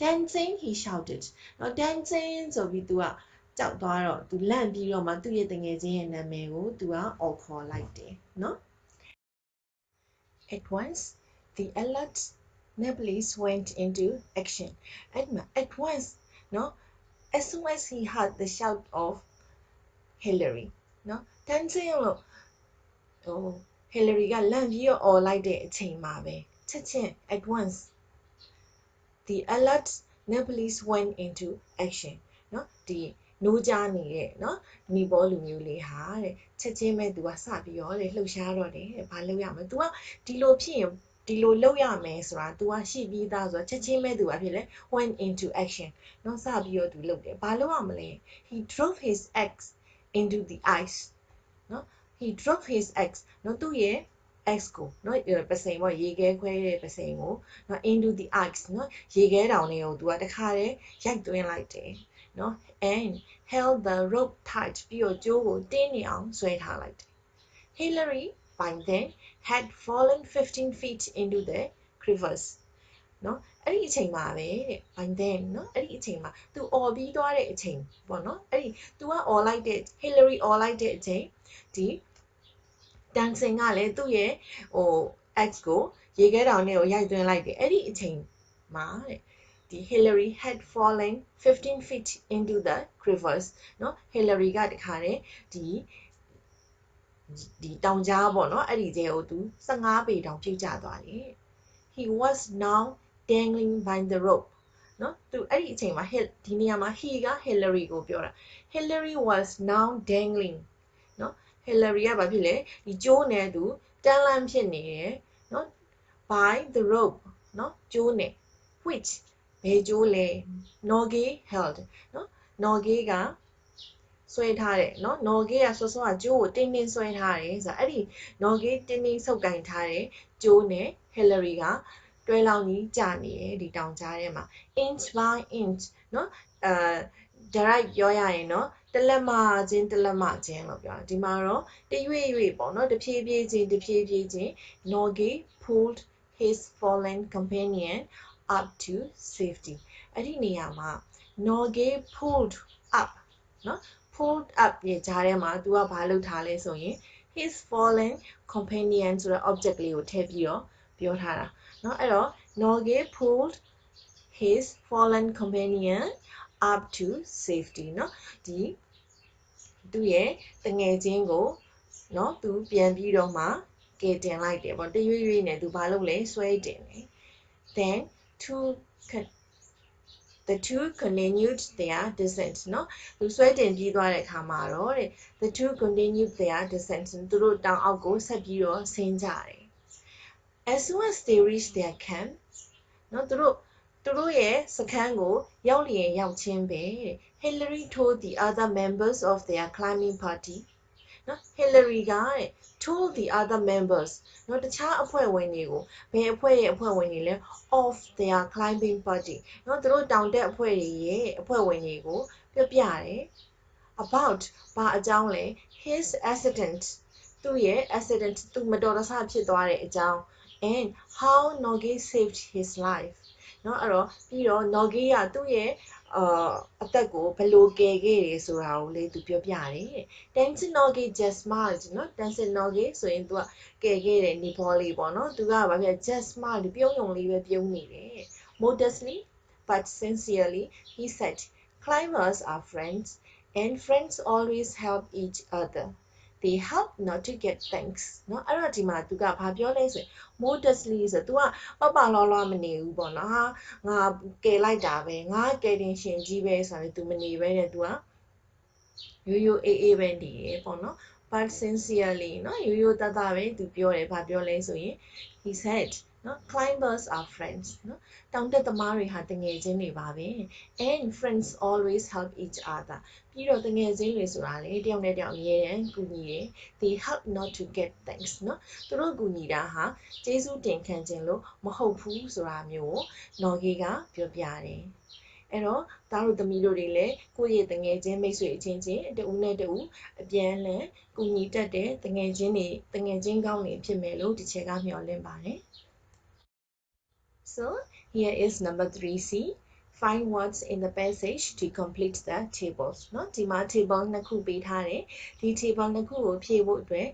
Dancing he shouted နော် dancing ဆိုပြီး तू ကကြောက်သွားတော့ तू လန့်ပြီးတော့မှသူ့ရဲ့တငယ်ချင်းရဲ့နာမည်ကို तू ကအော်ခေါ်လိုက်တယ်နော် At once the alert Nepalese went into action at once နော် as soon as he heard the shout of Hillary နော် dancing လို့Hillary ကလန့်ပြီးတော့အော်လိုက်တဲ့အချိန်မှာပဲချက်ချင်း at once the alert Nepalese went into action နော်ဒီနိုးကြားနေတဲ့နော်နီပေါလူမျိုးလေးဟာတဲ့ချက်ချင်းပဲ तू ကစပြီးတော့လေလှုပ်ရှားတော့တယ်တဲ့ဘာလုပ်ရမလဲ तू ကဒီလိုဖြစ်ရင်ဒီလိုလုပ်ရမယ်ဆိုတာ तू ကရှိပြီးသားဆိုတော့ချက်ချင်းပဲ तू ကဖြစ်လဲ went into action နော်စပြီးတော့ तू လုပ်တယ်ဘာလုပ်ရမလဲ he drove his axe into the ice နော် he drove his axe နော်သူ့ရဲ့ axe ကိုနော်ပစိန်ပေါ့ရေခဲခွဲတဲ့ပစိန်ကိုနော် into the ice နော်ရေခဲတောင်လေးကို तू ကတခါတည်းရိုက်သွင်းလိုက်တယ်နော် and held the rope tight ပြီးတော့ကြိုးကိုတင်းနေအောင်ဆွဲထားလိုက်တယ် Hillary by then had fallen 15 feet into the crevasse နော်အဲ့ဒီအချိန်မှာပဲတဲ့ by then နော်အဲ့ဒီအချိန်မှာ तू អော်ပြီးသွားတဲ့အချိန်ပေါ့နော်အဲ့ဒီ तू ကអော်လိုက်တဲ့ Hillary អော်လိုက်တဲ့အချိန်ဒီ dancing ကလည်းသူ့ရဲ့axe ကိုရေခဲတောင်ထဲကိုရိုက်သွင်းလိုက်တယ်အဲ့ဒီအချိန်မှာတဲ့ the Hillary had fallen 15 feet into the crevice နော် Hillary ကတခါတည်းဒီတောင်ကြားပေါ့နော်အဲ့ဒီကျဲကိုသူ15ပေတောင်ပြုတ်ကျသွားတယ် he was now dangling by the rope နော်သူအဲ့ဒီအချိန်မှာဒီနေရာမှာ he က Hillary ကိုပြောတာ Hillary was now dangling နော် Hillary ကဘာဖြစ်လဲဒီကျိုးနဲ့သူတန်းလန်းဖြစ်နေတယ်နော် by the rope နော်ကျိုးနဲ့ which ဘယ်ကျိုးလဲ Norgay held နော် Norgay ကဆွဲထားတယ်နော် Norgay ကစောစောကကျိုးကိုတင်းတင်းဆွဲထားတယ်ဆိုတော့အဲ့ဒီ Norgay တင်းတင်းဆုပ်ကင်ထားတဲ့ကျိုးနဲ့ Hillary ကတွဲလောင်းကြီးကြာနေတယ်ဒီတောင်ကြားထဲမှာ inch by inch နော်direct ပြောရရင်နော်တလက်မချင်းတလက်မချင်းလို့ပြောတာဒီမှာတော့တရွေ့ရွေ့ပေါ့နော်တဖြည်းဖြည်းချင်း Norgay pulled his fallen companion up to safety အဲ့ဒီနေရာမှာ Norgay pulled up နော် pulled up ရဲ့ကြားထဲမှာသူကဘာလုပ်ထားလဲဆိုရင် his fallen companion ဆိုတဲ့ object လေးကိုထည့်ပြီးတော့ပြောထားတာเนาะအဲ့တော့ Norgay pulled his fallen companion up to safety เนาะဒီသူရဲ့တငယ်ချင်းကိုเนาะသူပြန်ပြီးတော့မှကယ်တင်လိုက်တယ်ပေါ့တရွေ့ရွေ့နဲ့သူဘာလုပ်လဲဆွဲတင်တယ် then the two continued their descent เนาะသူဆွဲတင်ပြီးသွားတဲ့အခါမှာတော့တဲ့ the two continued their descent သူတို့တောင်အောက်ကိုဆက်ပြီးတော့ဆင်းကြတယ် as soon as they reached their camp เนาะသူတို့ရဲ့စခန်းကိုရောက်လျင်ရောက်ချင်းပဲ Hillary told the other members of their climbing party เนาะ Hillary က told the other members เนาะတခြားအဖွဲ့ဝင်တွေကိုဘယ်အဖွဲ့ရဲ့အဖွဲ့ဝင်တွေလဲ of their climbing party เนาะသူတို့တောင်တက်အဖွဲ့တွေရဲ့အဖွဲ့ဝင်တွေကိုပြောပြတယ် about ဘာအကြောင်းလဲ his accident သူ့ရဲ့ accident သူမတော်တဆဖြစ်သွားတဲ့အကြောင်း and how Norgay saved his life เนาะအဲ့တော့ပြီးတော့ Norgay ကသူ့ရဲ့အသက်ကိုဘယ်လိုကယ်ခဲ့တယ်ဆိုတာကိုလေသူပြောပြတယ် Tenzin Norgay just smiled เนาะ Tenzin Norgay ဆိုရင်သူကကယ်ခဲ့တဲ့နီဖောလေးပေါ့နော်သူကဘာဖြစ် just smiled ပြုံးယုံလေးပဲပြုံးနေတယ် modestly but sincerely he said climbers are friends and friends always help each other they help not to get thanks เนาะအဲ့တော့ဒီမှာသူကဘာပြောလဲဆိုရင် modestly ဆိုသူကပလောလောမနေဘူးပေါ့နော်ဟာငါကယ်လိုက်တာပဲငါကယ်တင်ရှင်ကြီးပဲဆိုရင်သူမနေပဲတဲ့သူကရိုးရိုးအေးအေးပဲနေတယ်ပေါ့နော် but sincerely เนาะရိုးရိုးသားသားပဲသူပြောတယ်ဘာပြောလဲဆိုရင် he said เนาะ climbers are friends เนาะတောင်တက်သမားတွေဟာတငယ်ချင်းတွေပါပဲ and friends always help each other ပြီးတော့တငယ်ချင်းတွေဆိုတာလေတယောက်နဲ့တယောက်အမြဲတမ်းကူညီတယ် they help not to get thanks เนาะသူတို့ကူညီတာဟာကျေးဇူးတင်ခံခြင်းလို့မဟုတ်ဘူးဆိုတာမျိုးကို Norgay ကပြောပြတယ်အဲ့တော့သားတို့သမီးတို့တွေလည်းကိုယ့်ရဲ့တငယ်ချင်းမိတ်ဆွေအချင်းချင်းတဦးနဲ့တဦးအပြန်အလှန်ကူညီတတ်တဲ့တငယ်ချင်းကောင်းတွေဖြစ်မယ်လို့ဒီချက်ကမျှော်လင့်ပါတယ် So here is number 3C find words in the passage to complete the tables เนาะဒီမှာ table နှစ်ခုပေးထားတယ်ဒီ table နှစ်ခုကိုဖြည့်ဖို့အတွက်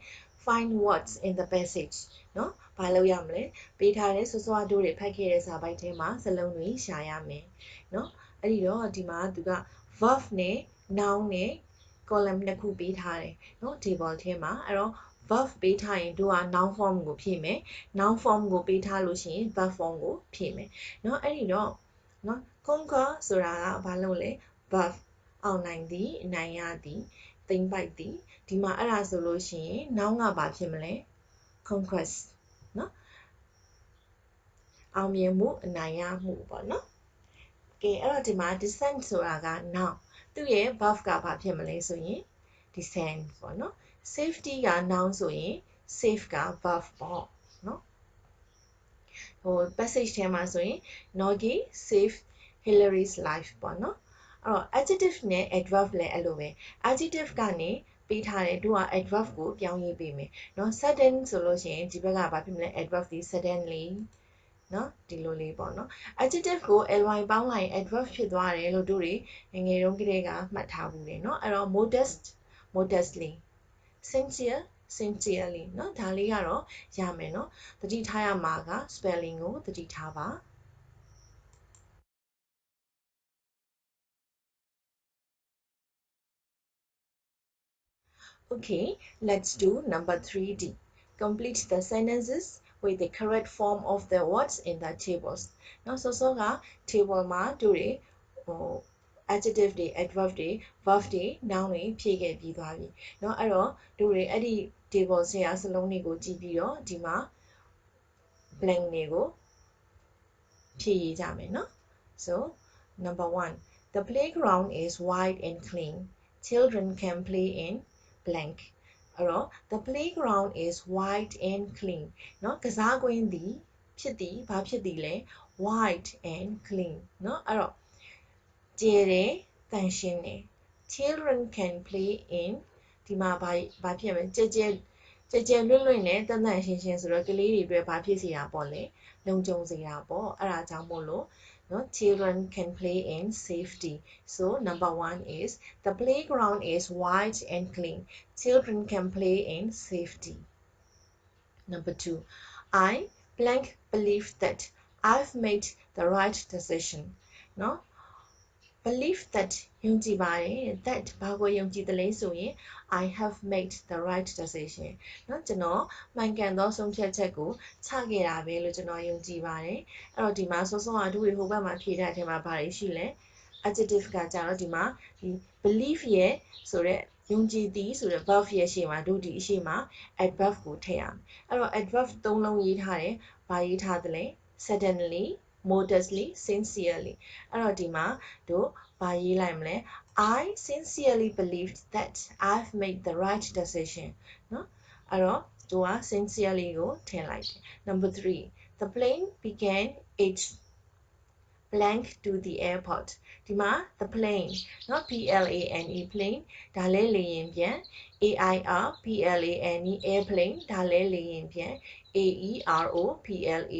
find words in the passage เนาะဘာလုပ်ရမလဲပေးထားတဲ့စောစောတို့တွေဖတ်ခဲ့တဲ့စာပိုက်ထဲမှာစလုံးတွေရှာရမယ်เนาะအဲ့ဒီတော့ဒီမှာသူက verb နဲ့ noun နဲ့ column နှစ်ခုပေးထားတယ်เนาะ table ထဲမှာအဲ့တော့ verb ပေးထားရင်တို့က noun form ကိုဖြည့်မယ် noun form ကိုပေးထားလို့ရှိရင် verb form ကိုဖြည့်မယ်เนาะအဲ့ဒီတော့เนาะ conquer ဆိုတာကဘာလို့လဲ verb အောင်နိုင်သည်အနိုင်ရသည်သိမ်းပိုက်သည်ဒီမှာအဲ့ဒါဆိုလို့ရှိရင် noun ကဘာဖြစ်မလဲ conquest เนาะအောင်မြင်မှုအနိုင်ရမှုပေါ့เนาะကဲအဲ့တော့ဒီမှာ descent ဆိုတာက noun သူ့ရဲ့ verb ကဘာဖြစ်မလဲဆိုရင် descend ပေါ့เนาะ safety က noun ဆိုရင် safe က verb ပေါ့เนาะpassage ထဲမှာဆိုရင် Norgay saved Hillary's life ပေါ့เนาะအဲ့တော့ adjective နဲ့ adverb လည်းအဲ့လိုပဲ adjective ကနေပေးထားတယ်တို့က adverb ကိုပြောင်းရေးပေးမယ်เนาะ sudden ဆိုလို့ရှိရင်ဒီဘက်ကဘာဖြစ်မလဲ adverb ဒီ suddenly เนาะဒီလိုလေးပေါ့เนาะ adjective ကို ly ပေါင်းလိုက်ရင် adverb ဖြစ်သွားတယ်လို့တို့တွေငယ်တုန်းကတည်းကမှတ်ထားဘူးတယ်เนาะအဲ့တော့ modestly sincere sincerely เนาะဒါလေးကတော့ရမယ်เนาะသတိထားရမှာက spelling ကိုသတိထားပါ Okay, let's do number 3D. Complete the sentences with the correct form of the words in the tables. နောက်စောစောက table မှာတို့တွေadjective တွေ adverb တွေ verb တွေ noun တွေဖြည့်ခဲ့ပြီးသွားပြီเนาะအဲ့တော့တို့တွေအဲ့ဒီ table ဆရာစလုံးတွေကိုကြည့်ပြီးတော့ဒီမှာ blank တွေကိုဖြည့်ရေးကြမယ်เนาะ so number 1 the playground is wide and clean children can play in blank အဲ့တော့ the playground is wide and clean เนาะကစားကွင်းသည်ဖြစ်သည်ဘာဖြစ်သည်လဲ wide and clean เนาะအဲ့တော့ကျယ်တယ်တန်ရှင်းတယ် children can play in ဒီမှာဘာဖြစ်မလဲကြဲလွတ်နဲ့တန်တန်ရှင်းရှင်းဆိုတော့ကလေးတွေအတွက်ဘာဖြစ်စေတာပေါ့လဲလုံခြုံစေတာပေါ့အဲ့ဒါကြောင့်မို့လို့No, children can play in safety. So number 1 is the playground is wide and clean. Children can play in safety. Number 2, I blank believe that I've made the right decision. No, believe that ယုံကြည်ပါတယ် that ဘာကိုယုံကြည်တယ်လဲဆိုရင် I have made the right decision เนาะကျွန်တော်မှန်ကန်သောဆုံးဖြတ်ချက်ကိုချခဲ့တာပဲလို့ကျွန်တော်ယုံကြည်ပါတယ်အဲ့တော့ဒီမှာစောစောကဒုတွေဟိုဘက်မှာဖြည့်တဲ့အထက်မှာဘာတွေရှိလဲ adjective ကကြတော့ဒီမှာဒီ believe ရဲ့ဆိုတဲ့ယုံကြည်သည်ဆိုတဲ့ verb ရဲ့ရှေ့မှာဒုဒီအရှေ့မှာ adverb ကိုထည့်ရမယ်အဲ့တော့ adverb သုံးလုံးရေးထားတယ်ဘာရေးထားသလဲ suddenly modestly sincerely အဲ့တော့ဒီမှာတို့ဘာရေးလိုက်မလဲ I sincerely believed that I've made the right decision เนาะအဲ့တော့သူက sincerely ကိုထည့်လိုက်တယ် number 3 the plane began its blank to the airport ဒီမှာ the plane เนาะ plane plane ဒါလဲလေယာဉ်ပြန် airplane airplane ဒါလဲလေယာဉ်ပြန် aeroplane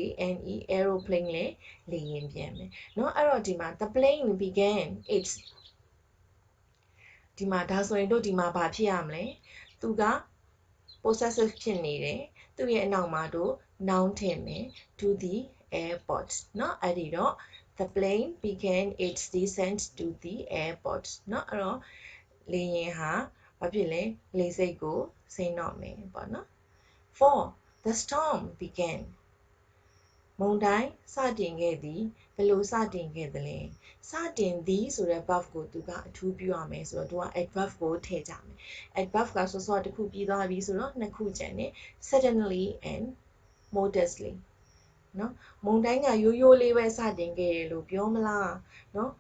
aeroplane လဲလေယာဉ်ပြန်ပဲเนาะအဲ့တော့ဒီမှာ the plane began its ဒီမှာဒါဆိုရင်တို့ဒီမှာဘာဖြစ်ရမလဲသူက possessive ဖြစ်နေတယ်သူ့ရဲ့အနောက်မှာတို့ noun ထည့်မယ် to the airport เนาะအဲ့ဒီတော့ the plane began its descent to the airport เนาะအဲ့တော့လေယာဉ်ဟာဘာဖြစ်လဲလေဆိပ်ကိုဆင်းတော့မယ်ပေါ့နော် 4 the storm began မုန်တိုင်းစတင်ခဲ့သည်ဘယ်လိုစတင်ခဲ့သလဲစတင်သည်ဆိုတဲ့ verb ကိုသူကအထူးပြုရမယ်ဆိုတော့သူက adverb ကိုထည့်ကြမယ် adverb ကစောစောတစ်ခုပြီးသွားပြီဆိုတော့နှစ်ခုကျန်တယ် suddenly and modestly เนาะမုန်တိုင်းကရိုးရိုးလေးပဲစတင်ခဲ့တယ်လို့ပြောမလားเนาะ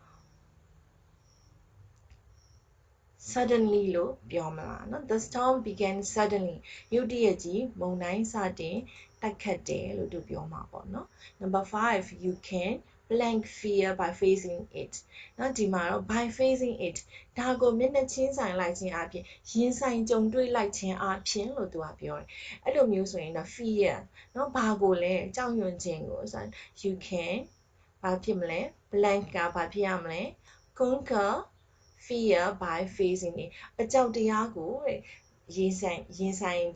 suddenly လို့ပြောမလားเนาะ the storm began suddenly ရုတ်တရက်ကြီးမုန်တိုင်းစတင်တိုက်ခတ်တယ်လို့သူပြောမှာပေါ့เนาะ number 5 you can blank fear by facing it เนาะဒီမှာတော့ by facing it ဒါကိုမျက်နှာချင်းဆိုင်လိုက်ခြင်းအပြင်ရင်ဆိုင်ကြုံတွေ့လိုက်ခြင်းအပြင်လို့သူကပြောတယ်အဲ့လိုမျိုးဆိုရင်တော့ fear เนาะဘာကိုလဲကြောက်ရွံ့ခြင်းကိုဆို you can ဘာဖြစ်မလဲ blank ကဘာဖြစ်ရမလဲ conquer fear by facing it အကြောက်တရားကိုတဲ့ရင်ဆိုင်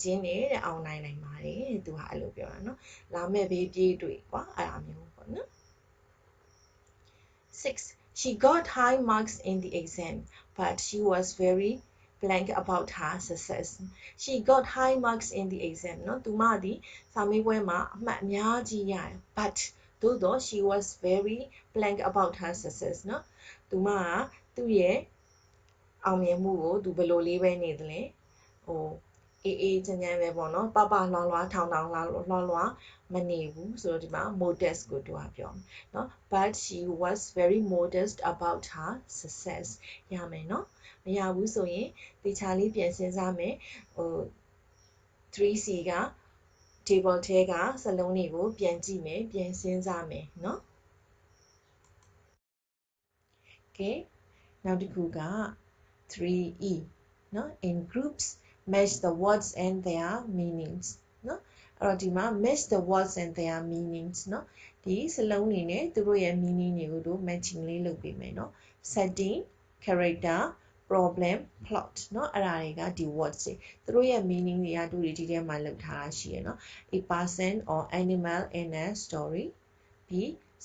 ခြင်းနဲ့တဲ့အောင်နိုင်နိုင်ပါတယ်တဲ့သူကအဲ့လိုပြောတာเนาะလာမဲ့ဘေးပြေးတွေ့ကွာအဲ့ဒါမျိုးပေါ့နော် 6 she got high marks in the exam but she was very blank about her success she got high marks in the exam เนาะသူမဒီစာမေးပွဲမှာအမှတ်အများကြီးရတယ် but သို့တော့ she was very blank about her success เนาะသူမကသူ့ရဲ့အောင်မြင်မှုကိုသူဘယ်လိုလေးပဲနေတယ်လဲဟိုအေးချမ်းချမ်းပဲပေါ့နော်ပလွားထောင်လွားမနေဘူးဆိုတော့ဒီမှာ modest ကိုသူကပြောမယ်နော် but she was very modest about her success ရမယ်နော်မရဘူးဆိုရင်တေချာလေးပြန်စဉ်းစားမယ်ဟို 3C က table ထဲကစလုံးတွေကိုပြန်ကြည့်မယ်ပြန်စဉ်းစားမယ်နော် okay နောက်တစ်ခုက 3E เนาะ in groups match the words and their meanings เนาะအဲ့တော့ဒီမှာ match the words and their meanings เนาะဒီစလုံးတွေနဲ့သူတို့ရဲ့ meaning တွေကိုတို့ matching လေးလုပ်ပေးမယ်เนาะ setting character problem plot เนาะအဲ့ဒါတွေကဒီ words တွေသူတို့ရဲ့ meaning တွေကတို့ဒီထဲမှာလုပ်ထားတာရှိရเนาะ a person or animal in a story b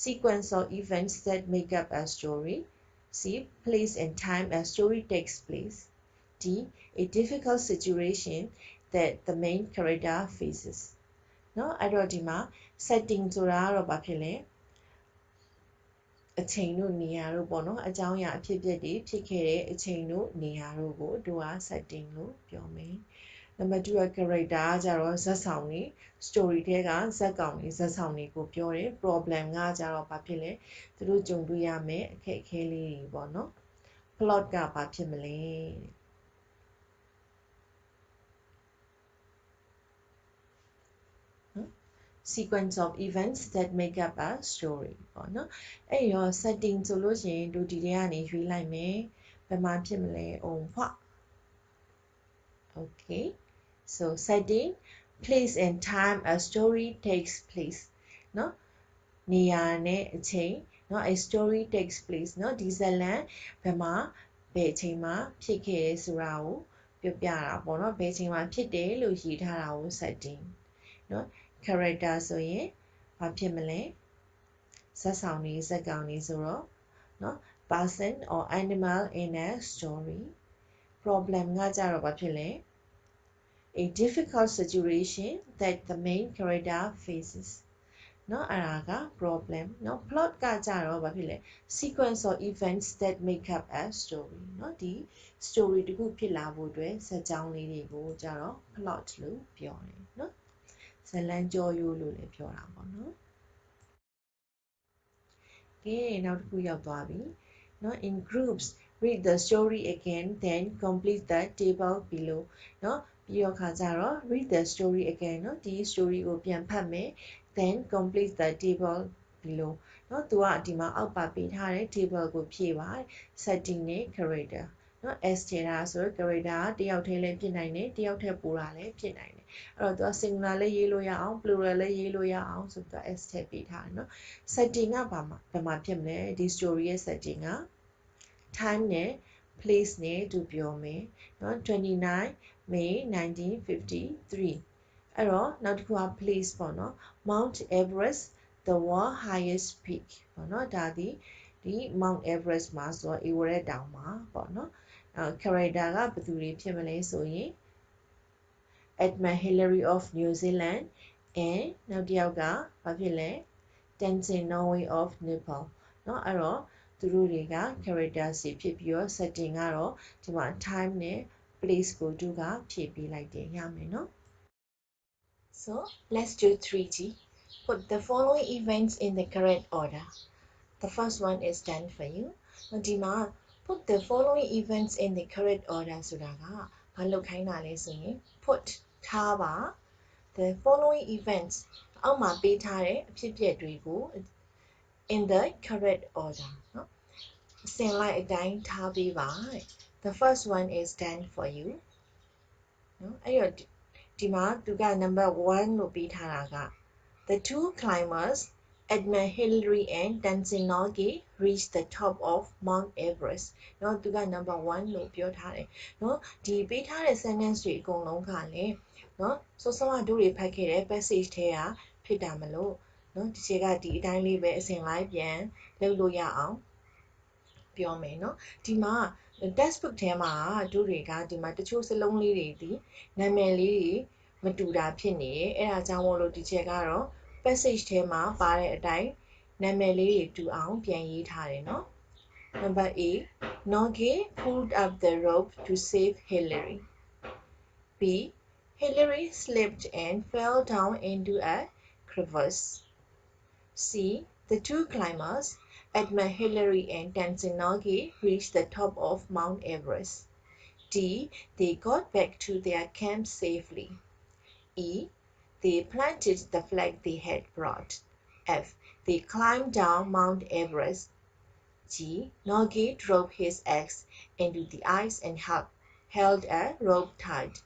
sequence of events that make up a story C. Place and time a story takes place. D. D. A difficult situation that the main character faces. No, I wrote setting to our အချိန်တို့နေရာတို့ပေါ့နော်အကြောင်းအရာအဖြစ်အပျက်တွေဖြစ်ခဲ့တဲ့အချိန်တို့နေရာတို့ကိုတို့က setting လို့ပြောမယ်။ နံပါတ်2က character ကကြတော့ဇာတ်ဆောင်တွေ story ထဲကဇာတ်ကောင်တွေဇာတ်ဆောင်တွေကိုပြောတယ် problem ကကြတော့ဘာဖြစ်လဲသူတို့ကြုံတွေ့ရမယ်အခက်အခဲလေးတွေပေါ့နော် plot ကဘာဖြစ်မလဲ sequence of events that make up a story ပေါ့နော်အဲ့ရော setting ဆိုလို့ရှိရင်တို့ဒီထဲကနေရွေးလိုက်မယ်ဘယ်မှာဖြစ်မလဲအောင်ဖွ okay so setting place and time a story takes place เนาะနေရာနဲ့အချိန်เนาะ a story takes place เนาะဒီဇာတ်လမ်းဘယ်မှာဘယ်အချိန်မှာဖြစ်ခဲ့ရဲဆိုတာကိုပြောပြတာပေါ့เนาะဘယ်အချိန်မှာဖြစ်တယ်လို့ရေးထားတာကို setting เนาะ character ဆိုရင်ဘာဖြစ်မလဲဇာတ်ဆောင်တွေဇာတ်ကောင်တွေဆိုတော့เนาะ person or animal in a story problem ကကြတော့ဘာဖြစ်လဲ a difficult situation that the main character faces เนาะအဲ့ဒါက problem เนาะ plot ကကြတော့ဘာဖြစ်လဲ sequence of events that make up a story เนาะဒီ story တခုဖြစ်လာဖို့အတွက်ဇာတ်ကြောင်းလေးတွေကိုကြတော့ plot လို့ပြောတယ်เนาะဇာတ်လမ်းကြောရိုးလို့လည်းပြောတာပေါ့နော်ကဲနောက်တစ်ခုရောက်သွားပြီเนาะ in groups read the story again then complete the table below เนาะပြီးတော့ခါကြတော့ read the story again เนาะဒီ story ကိုပြန်ဖတ်မယ် then complete the table below เนาะသူကဒီမှာအောက်ပါပေးထားတဲ့ table ကိုဖြည့်ပါ setting နဲ့ character เนาะ s ထည့်တာဆိုတော့ character ကတယောက်တည်းလည်းဖြစ်နိုင်တယ်တယောက်ထက်ပိုတာလည်းဖြစ်နိုင်တယ်အဲ့တော့သူက singular လည်းရေးလို့ရအောင် plural လည်းရေးလို့ရအောင်ဆိုတော့ s ထည့်ပေးထားတယ်เนาะ setting ကဘာမှာဘယ်မှာဖြစ်မလဲဒီ story ရဲ့ setting က time နဲ့ place နဲ့တူပြောမယ်เนาะ29 May 1953အဲ့တော့နောက်တစ်ခုက place ပေါ့နော် Mount Everest the world highest peak ပေါ့နော်ဒါဒီ Mount Everest မှာဆိုတော့ Everest တောင်မှာပေါ့နော်character ကဘယ်သူတွေဖြစ်မလဲဆိုရင် Edmund Hillary of New Zealand and နောက်တစ်ယောက်ကဘာဖြစ်လဲ Tenzin Norgay of Nepal เนาะအဲ့တော့သူတို့တွေက character စီဖြစ်ပြီးတော့ setting ကတော့ဒီမှာ time နဲ့ place ကိုတူကဖြည့်ပေးလိုက်တယ်ရမယ်เนาะSo let's do 3G. Put the following events in the correct order. The first one is done for you. Dima, put the following events in the correct order. Sudaga, put Taba the following events. Alma betare in the correct order. Same like a dying tabi by. The first one is done for you. Dima Duga number 1 will be Taraga. The two climbers, Edmund Hillary and Tenzin Norgay, reached the top of Mt Everest. No, Duga number 1 will be Tare. No, the beta sentence street go long kale. No, so someone do repack passage here, Pidamalo. No, the Sega di daily best in life yan, Luluya out. ပြောမယ်เนาะဒီမှာ textbook ထဲမှာဒုတွေကဒီမှာတချို့စလုံးလေးတွေဒီနာမည်လေးတွေမတူတာဖြစ်နေရဲ့အဲ့ဒါကြောင့်မို့လို့ဒီချက်ကတော့ passage ထဲမှာပါတဲ့အတိုင်းနာမည်လေးတွေတူအောင်ပြန်ရေးထားတယ်เนาะ Number 8 Norgay pulled up the rope to save Hillary. B Hillary slipped and fell down into a crevasse. C the two climbers Edmund Hillary and Tenzin Norgay reached the top of Mt Everest. D. They got back to their camp safely. E. They planted the flag they had brought. F. They climbed down Mt Everest. G. Norgay drove his axe into the ice and held a rope tight.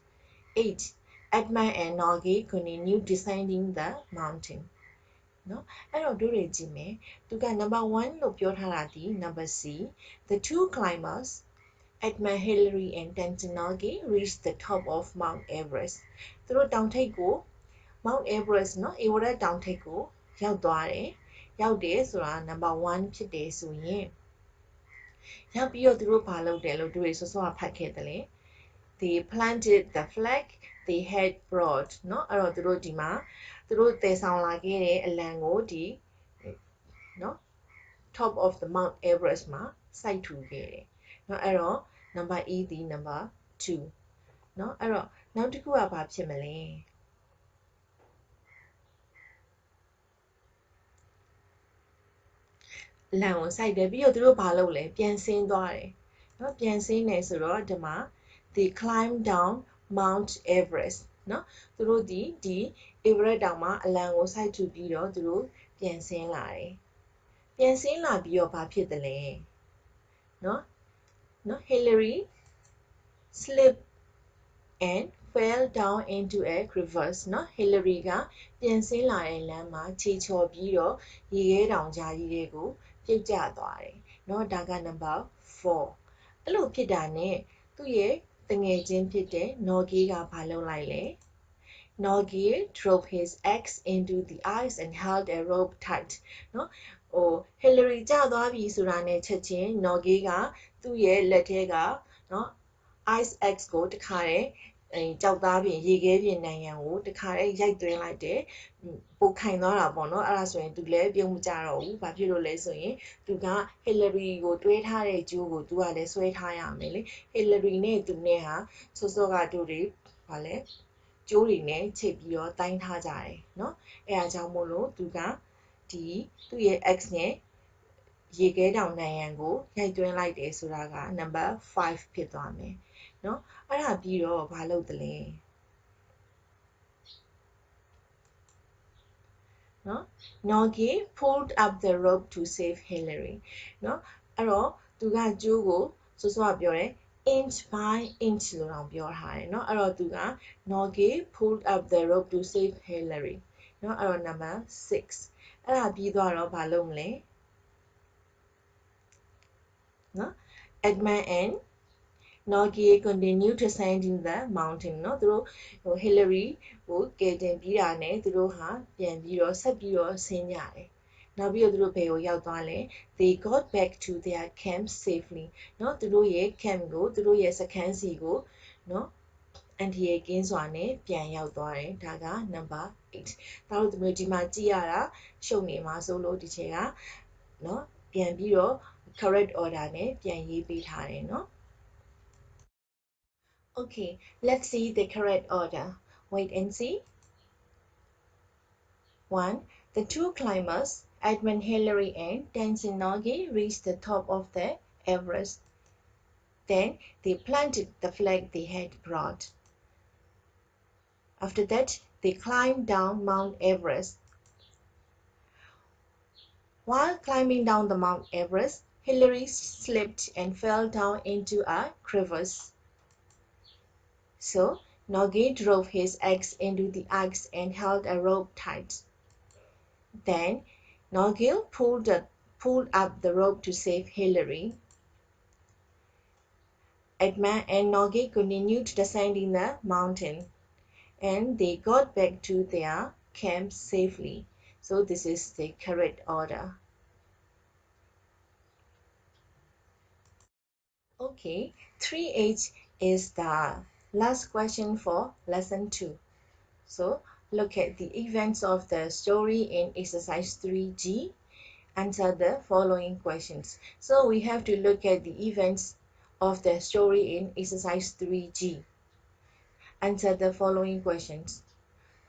8. Edmund and Norgay continued descending the mountain. နော်အဲ့တော့တို့တွေကြည့်မယ်သူက number 1 လို့ပြောထားတာဒီ number C the two climbers Edmund Hillary and Tenzin Norgay reached the top of Mt Everest သူတို့တောင်ထိပ်ကို Mt Everest နော် Everest တောင်ထိပ်ကိုရောက်သွားတယ်ရောက်တယ်ဆိုတာ number 1ဖြစ်တယ်ဆိုရင်ရောက်ပြီးတော့သူတို့ဘာလုပ်တယ်လို့တို့တွေစောစောကဖတ်ခဲ့တယ်လေ they planted the flag they had brought เนาะအဲ့တော့သူတို့ဒီမှာသူတို့တည်ဆောင်လာခဲ့တဲ့အလံကိုဒီเนาะ top of the Mount Everest မှာစိုက်ထူခဲ့တယ်เนาะအဲ့တော့ number E ဒီ number 2เนาะအဲ့တော့နောက်တစ်ခုကဘာဖြစ်မလဲလံကိုစိုက်တယ်ပြီးတော့သူတို့ဘာလုပ်လဲပြန်ဆင်းသွားတယ်เนาะပြန်ဆင်းနေဆိုတော့ဒီမှာ they climbed down Mount Everest เนาะသူတို့ဒီ Everest တောင်မှာအလံကိုစိုက်ထူပြီးတော့သူတို့ပြန်ဆင်းလာတယ်ပြန်ဆင်းလာပြီးတော့ဘာဖြစ်တယ်လဲเนาะ Hillary slipped and fell down into a crevasse เนาะ Hillary ကပြန်ဆင်းလာတဲ့လမ်းမှာခြေချော်ပြီးတော့ရေခဲတောင်ကြားကြီးတွေကိုပြုတ်ကျသွားတယ်เนาะဒါက number 4အဲ့လိုဖြစ်တာနဲ့သူ့ရဲ့တငယ်ချင်းဖြစ်တဲ့ Norgay ကဘာလုပ်လိုက်လဲ Norgay drove his axe into the ice and held a rope tight เนาะHillary ကျသွားပြီဆိုတာနဲ့ချက်ချင်း Norgay ကသူ့ရဲ့လက်ထဲကเนาะ ice axe ကိုတခါတည်းကြောက်သားပြင်ရေခဲပြင်နံရံကိုတခါတည်းရိုက်သွင်းလိုက်တယ်ပိုခိုင်သွားတာပေါ့နော်အဲ့ဒါဆိုရင်သူလည်းပြုံးမကြတော့ဘူးဘာဖြစ်လို့လဲဆိုရင်သူက Hillary ကိုတွဲထားတဲ့ကြိုးကိုသူကလည်းဆွဲထားရမယ်လေ Hillary နဲ့သူနဲ့ဟာစောကတို့တွေဗာလဲကြိုးတွေနဲ့ချိတ်ပြီးတော့တိုင်းထားကြတယ်เนาะအဲ့ဒါကြောင့်မို့လို့သူကဒီသူ့ရဲ့ X နဲ့ရေခဲတောင်နံရံကိုရိုက်သွင်းလိုက်တယ်ဆိုတာက number 5ဖြစ်သွားမယ်เนาะအဲ့ဒါပြီးတော့ဘာလုပ်သလဲเนาะ Norgay pulled up the rope to save Hillary เนาะအဲ့တော့သူကကြိုးကိုစောစောပြောတယ် inch by inch လို့တောင်ပြောထားတယ်เนาะအဲ့တော့သူက Norgay pulled up the rope to save Hillary เนาะအဲ့တော့ number 6အဲ့ဒါပြီးသွားတော့ဘာလုပ်မလဲเนาะ Edmund and Norgay continued descending the mountain เนาะသူတို့Hillary ကိုကယ်တင်ပြီးတာနဲ့သူတို့ဟာပြန်ပြီးတော့ဆက်ပြီးတော့ဆင်းကြတယ်နောက်ပြီးတော့သူတို့ဘယ်ကိုရောက်သွားလဲ they got back to their camp safely เนาะသူတို့ရဲ့ camp ကိုသူတို့ရဲ့စခန်းစီကိုเนาะအန်တီရဲ့ကင်းစွာနဲ့ပြန်ရောက်သွားတယ်ဒါက number 8ဒါတို့ဒီမှာကြည့်ရတာရှုပ်နေမှာဆိုလို့ဒီချိန်ကเนาะပြန်ပြီးတော့ correct order နဲ့ပြန်ရေးပေးထားတယ်เนาะOkay, let's see the correct order. Wait and see. 1. The two climbers, Edmund, Hillary, and Tenzin Norgay, reached the top of the Everest. Then they planted the flag they had brought. After that, they climbed down Mount Everest. While climbing down the Mount Everest, Hillary slipped and fell down into a crevasse. So, Norgay drove his axe into the ice and held a rope tight. Then, Norgay pulled up the rope to save Hillary. Edmund and Norgay continued descending the mountain, and they got back to their camp safely. So, this is the correct order. Okay, 3H is the last question for lesson 2. So look at the events of the story in exercise 3G. Answer the following questions. So we have to look at the events of the story in exercise 3G. Answer the following questions.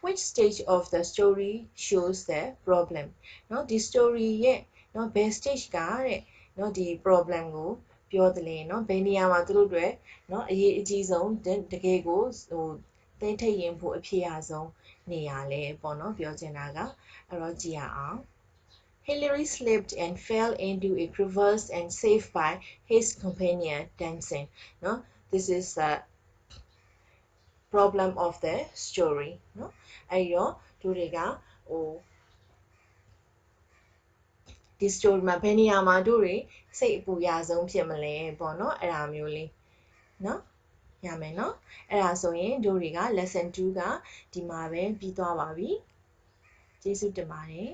Which stage of the story shows the problem? No, the story yeah, no best stage ka no the problem goပြောတယ်လေနော်ဘယ်နေရာမှာသူတို့တွေနော်အရေးအကြီးဆုံးတကယ်ကိုသိထိတ်ရင်ဖို့အဖြစ်အဆုံးနေရာလဲပေါ့နော်ပြောချင်တာကအဲ့တော့ကြည့်ရအောင် Hillary slipped and fell into a crevasse and saved by his companion Tenzin နော် this is the problem of the story နော်အဲ့တော့သူတွေကဒီ story မှာဘယ်နေရာမှာတို့တွေစိတ်အပူရဆုံးဖြစ်မလဲပေါ့နော်အဲ့ဒါမျိုးလေးနော်ရမယ်နော်အဲ့ဒါဆိုရင်တို့တွေက lesson 2ကဒီမှာပဲပြီးသွားပါပြီကျေးဇူးတင်ပါတယ်